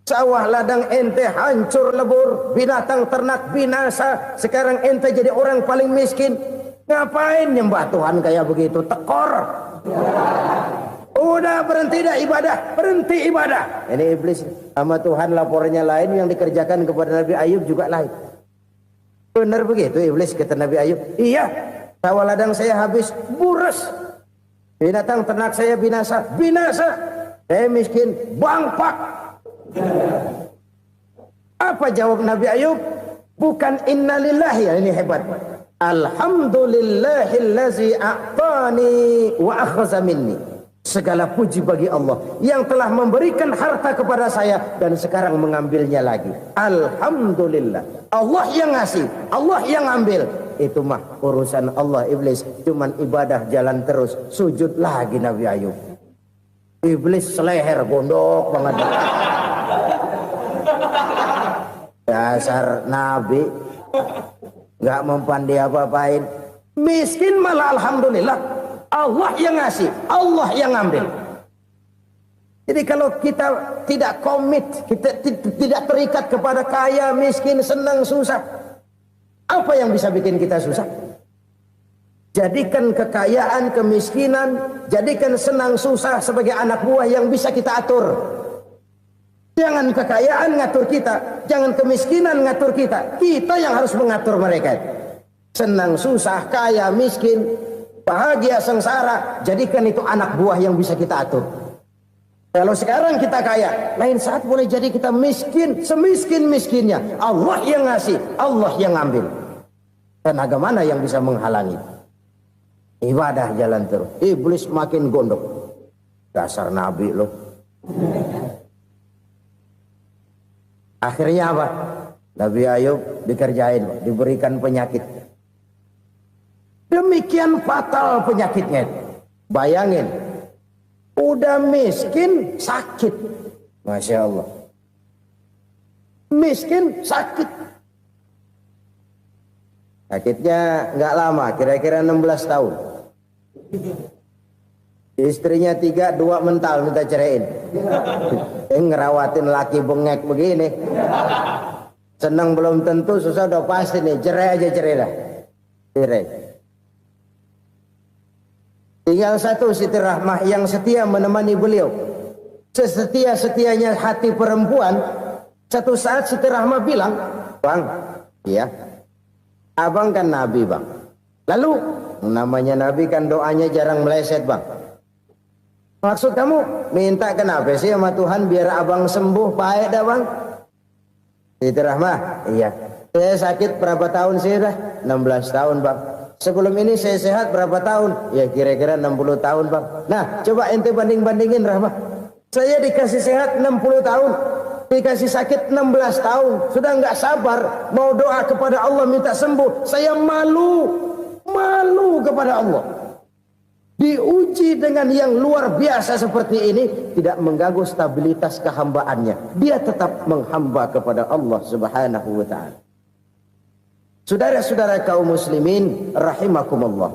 Sawah ladang ente hancur lebur, binatang ternak binasa. Sekarang ente jadi orang paling miskin. Ngapain nyembah Tuhan kayak begitu? Tekor. Udah berhenti dah ibadah, berhenti ibadah. Ini iblis sama Tuhan laporannya lain, yang dikerjakan kepada Nabi Ayub juga lain. Benar begitu iblis kata Nabi Ayub? Iya, sawah ladang saya habis, buras. Binatang ternak saya binasa, binasa. Saya miskin, bangpak. Apa jawab Nabi Ayub? Bukan innalillahi, ya ini hebat. Alhamdulillahillazi a'tani wa akhza minni. Segala puji bagi Allah yang telah memberikan harta kepada saya dan sekarang mengambilnya lagi. Alhamdulillah. Allah yang ngasih, Allah yang ambil. Itu mah urusan Allah. Iblis cuman ibadah jalan terus, sujud lagi Nabi Ayub. Iblis seleher gondok banget. Dasar Nabi nggak mempan dia apa-apain. Miskin malah alhamdulillah. Allah yang ngasih, Allah yang ambil. Jadi kalau kita tidak komit, kita tidak terikat kepada kaya, miskin, senang, susah, apa yang bisa bikin kita susah? Jadikan kekayaan, kemiskinan, jadikan senang, susah sebagai anak buah yang bisa kita atur. Jangan kekayaan ngatur kita, jangan kemiskinan ngatur kita. Kita yang harus mengatur mereka. Senang, susah, kaya, miskin, bahagia, sengsara, jadikan itu anak buah yang bisa kita atur. Kalau sekarang kita kaya, lain saat boleh jadi kita miskin, semiskin-miskinnya. Allah yang ngasih, Allah yang ngambil. Tenaga mana yang bisa menghalangi? Ibadah jalan terus. Iblis makin gondok. Dasar Nabi loh. Akhirnya apa? Nabi Ayub dikerjain, diberikan penyakit. Demikian fatal penyakitnya. Bayangin, udah miskin, sakit. Masya Allah. Miskin, sakit. Sakitnya nggak lama, kira-kira 16 tahun. Istrinya 3, 2 mental minta ceraiin. Ngerawatin laki bengek begini. Senang belum tentu, susah udah pasti nih. Cerai aja, cerai dah. Cerai. Tinggal satu Siti Rahmah yang setia menemani beliau. Sesetia-setianya hati perempuan. Satu saat Siti Rahmah bilang, "Bang, iya, abang kan Nabi, Bang. Lalu, namanya Nabi kan doanya jarang meleset, Bang. Maksud kamu minta kenapa sih sama Tuhan biar abang sembuh baik dah, Bang?" Siti Rahmah, "Iya. Saya sakit berapa tahun sih dah?" 16 tahun, Bang. "Sebelum ini saya sehat berapa tahun?" "Ya kira-kira 60 tahun, Bang." "Nah, coba ente banding-bandingin, Rahmah. Saya dikasih sehat 60 tahun, dikasih sakit 16 tahun. Sudah nggak sabar mau doa kepada Allah minta sembuh. Saya malu kepada Allah. Diuji dengan yang luar biasa seperti ini, tidak mengganggu stabilitas kehambaannya. Dia tetap menghamba kepada Allah Subhanahu wa ta'ala." Saudara-saudara kaum muslimin rahimakumullah,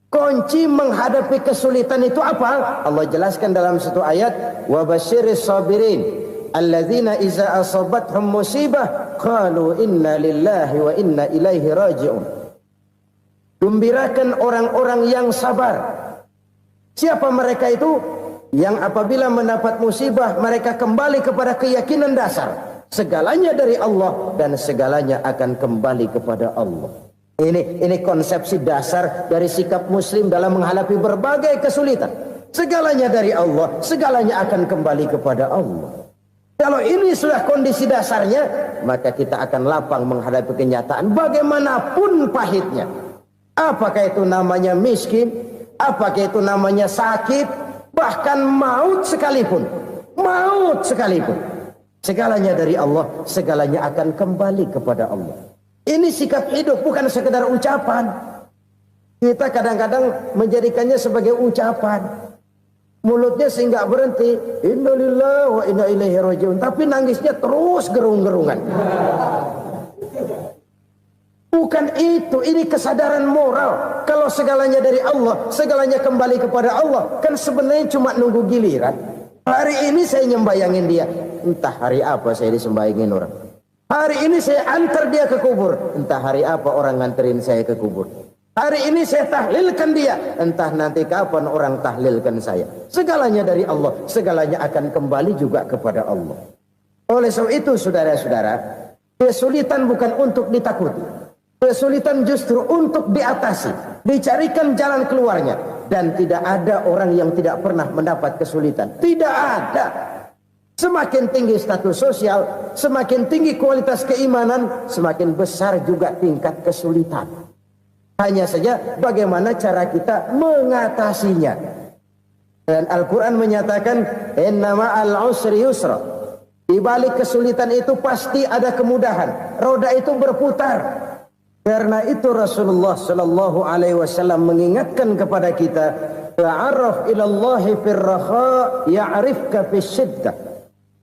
kunci menghadapi kesulitan itu apa? Allah jelaskan dalam satu ayat, "Wa basyiris sabirin alladzina iza asabathum musibah qalu inna lillahi wa inna ilaihi raji'un." Gembirakan orang-orang yang sabar. Siapa mereka itu? Yang apabila mendapat musibah mereka kembali kepada keyakinan dasar, segalanya dari Allah dan segalanya akan kembali kepada Allah. Ini konsepsi dasar dari sikap muslim dalam menghadapi berbagai kesulitan. Segalanya dari Allah, segalanya akan kembali kepada Allah. Kalau ini sudah kondisi dasarnya, maka kita akan lapang menghadapi kenyataan bagaimanapun pahitnya. Apakah itu namanya miskin, apakah itu namanya sakit, bahkan maut sekalipun. Maut sekalipun. Segalanya dari Allah, segalanya akan kembali kepada Allah. Ini sikap hidup, bukan sekedar ucapan. Kita kadang-kadang menjadikannya sebagai ucapan. Mulutnya sehingga berhenti, innalillahi wa inna ilaihi raji'un, tapi nangisnya terus gerung-gerungan. Bukan itu, ini kesadaran moral. Kalau segalanya dari Allah, segalanya kembali kepada Allah, kan sebenarnya cuma nunggu giliran. Hari ini saya nyembayangin dia, entah hari apa saya disembayangin orang. Hari ini saya antar dia ke kubur, entah hari apa orang nganterin saya ke kubur. Hari ini saya tahlilkan dia, entah nanti kapan orang tahlilkan saya. Segalanya dari Allah, segalanya akan kembali juga kepada Allah. Oleh sebab itu saudara-saudara, kesulitan bukan untuk ditakuti. Kesulitan justru untuk diatasi, dicarikan jalan keluarnya. Dan tidak ada orang yang tidak pernah mendapat kesulitan. Tidak ada. Semakin tinggi status sosial, semakin tinggi kualitas keimanan, semakin besar juga tingkat kesulitan. Hanya saja bagaimana cara kita mengatasinya. Dan Al-Quran menyatakan, "Innama al-usri yusra." Di balik kesulitan itu pasti ada kemudahan. Roda itu berputar. Karena itu Rasulullah Sallallahu Alaihi Wasallam mengingatkan kepada kita, "Ta'arraf ilallahi firraha, ya'rifka fisyiddah."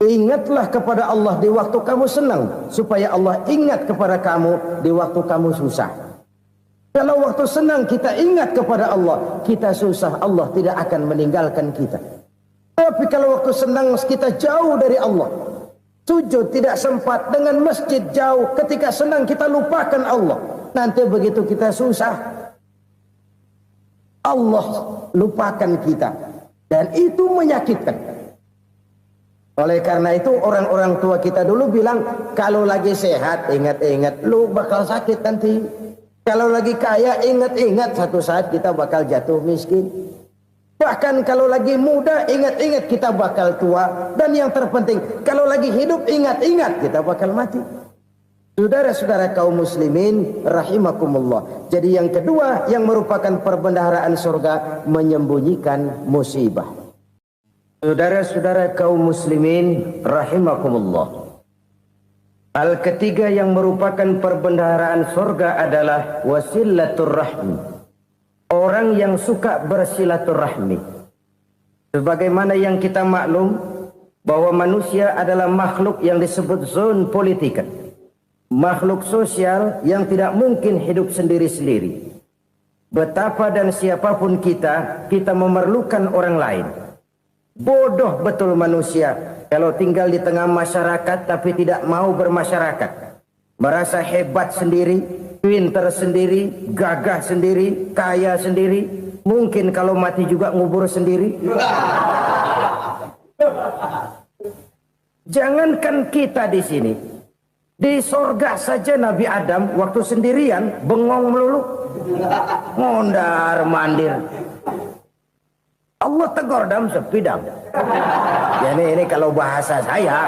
Ingatlah kepada Allah di waktu kamu senang, supaya Allah ingat kepada kamu di waktu kamu susah. Kalau waktu senang kita ingat kepada Allah, kita susah, Allah tidak akan meninggalkan kita. Tapi kalau waktu senang kita jauh dari Allah, sujud tidak sempat, dengan masjid jauh, ketika senang kita lupakan Allah. Nanti begitu kita susah, Allah lupakan kita. Dan itu menyakitkan. Oleh karena itu orang-orang tua kita dulu bilang, kalau lagi sehat ingat-ingat lu bakal sakit nanti. Kalau lagi kaya ingat-ingat satu saat kita bakal jatuh miskin. Bahkan kalau lagi muda, ingat-ingat kita bakal tua. Dan yang terpenting, kalau lagi hidup, ingat-ingat kita bakal mati. Saudara-saudara kaum muslimin rahimakumullah. Jadi yang kedua yang merupakan perbendaharaan surga, menyembunyikan musibah. Saudara-saudara kaum muslimin rahimakumullah. Hal ketiga yang merupakan perbendaharaan surga adalah wasilatur rahmi. Orang yang suka bersilaturahmi. Sebagaimana yang kita maklum bahwa manusia adalah makhluk yang disebut zon politika. Makhluk sosial yang tidak mungkin hidup sendiri-sendiri. Betapa dan siapapun kita memerlukan orang lain. Bodoh betul manusia kalau tinggal di tengah masyarakat tapi tidak mau bermasyarakat. Merasa hebat sendiri, pintar sendiri, gagah sendiri, kaya sendiri. Mungkin kalau mati juga ngubur sendiri. Jangankan kita di sini, di sorga saja Nabi Adam waktu sendirian bengong melulu, mondar mandir. Allah tegur dam sepi dam. Ya ini kalau bahasa saya.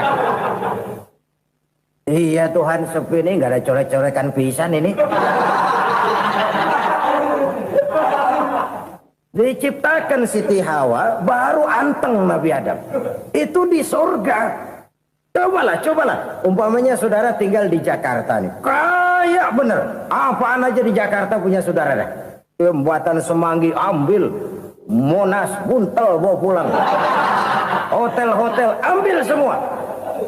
Iya Tuhan, sepi ini nggak ada coret-corekan pisan ini. Diciptakan Siti Hawa baru anteng Nabi Adam. Itu di surga. Cobalah. Umpamanya saudara tinggal di Jakarta nih. Kayak bener. Apaan aja di Jakarta punya saudara dah. Pembuatan Semanggi ambil. Monas, Buntel bawa pulang. Hotel-hotel ambil semua.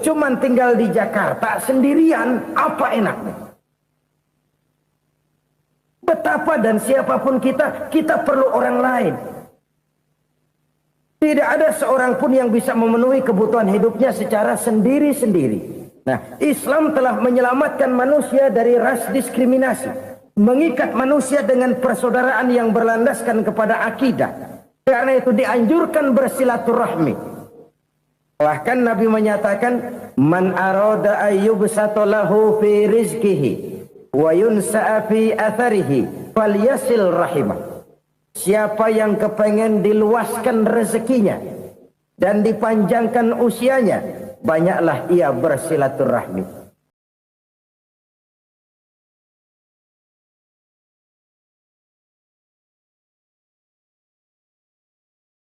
Cuman tinggal di Jakarta sendirian, apa enaknya? Betapa dan siapapun kita perlu orang lain. Tidak ada seorang pun yang bisa memenuhi kebutuhan hidupnya secara sendiri-sendiri. Nah, Islam telah menyelamatkan manusia dari ras diskriminasi. Mengikat manusia dengan persaudaraan yang berlandaskan kepada akidah. Karena itu dianjurkan bersilaturahmi. Bahkan Nabi menyatakan, man arada ayyubsata lahu fi rizqihi wa yunsa'a fi atharihi falyasil rahimah. Siapa yang kepengen diluaskan rezekinya dan dipanjangkan usianya, banyaklah ia bersilaturahmi.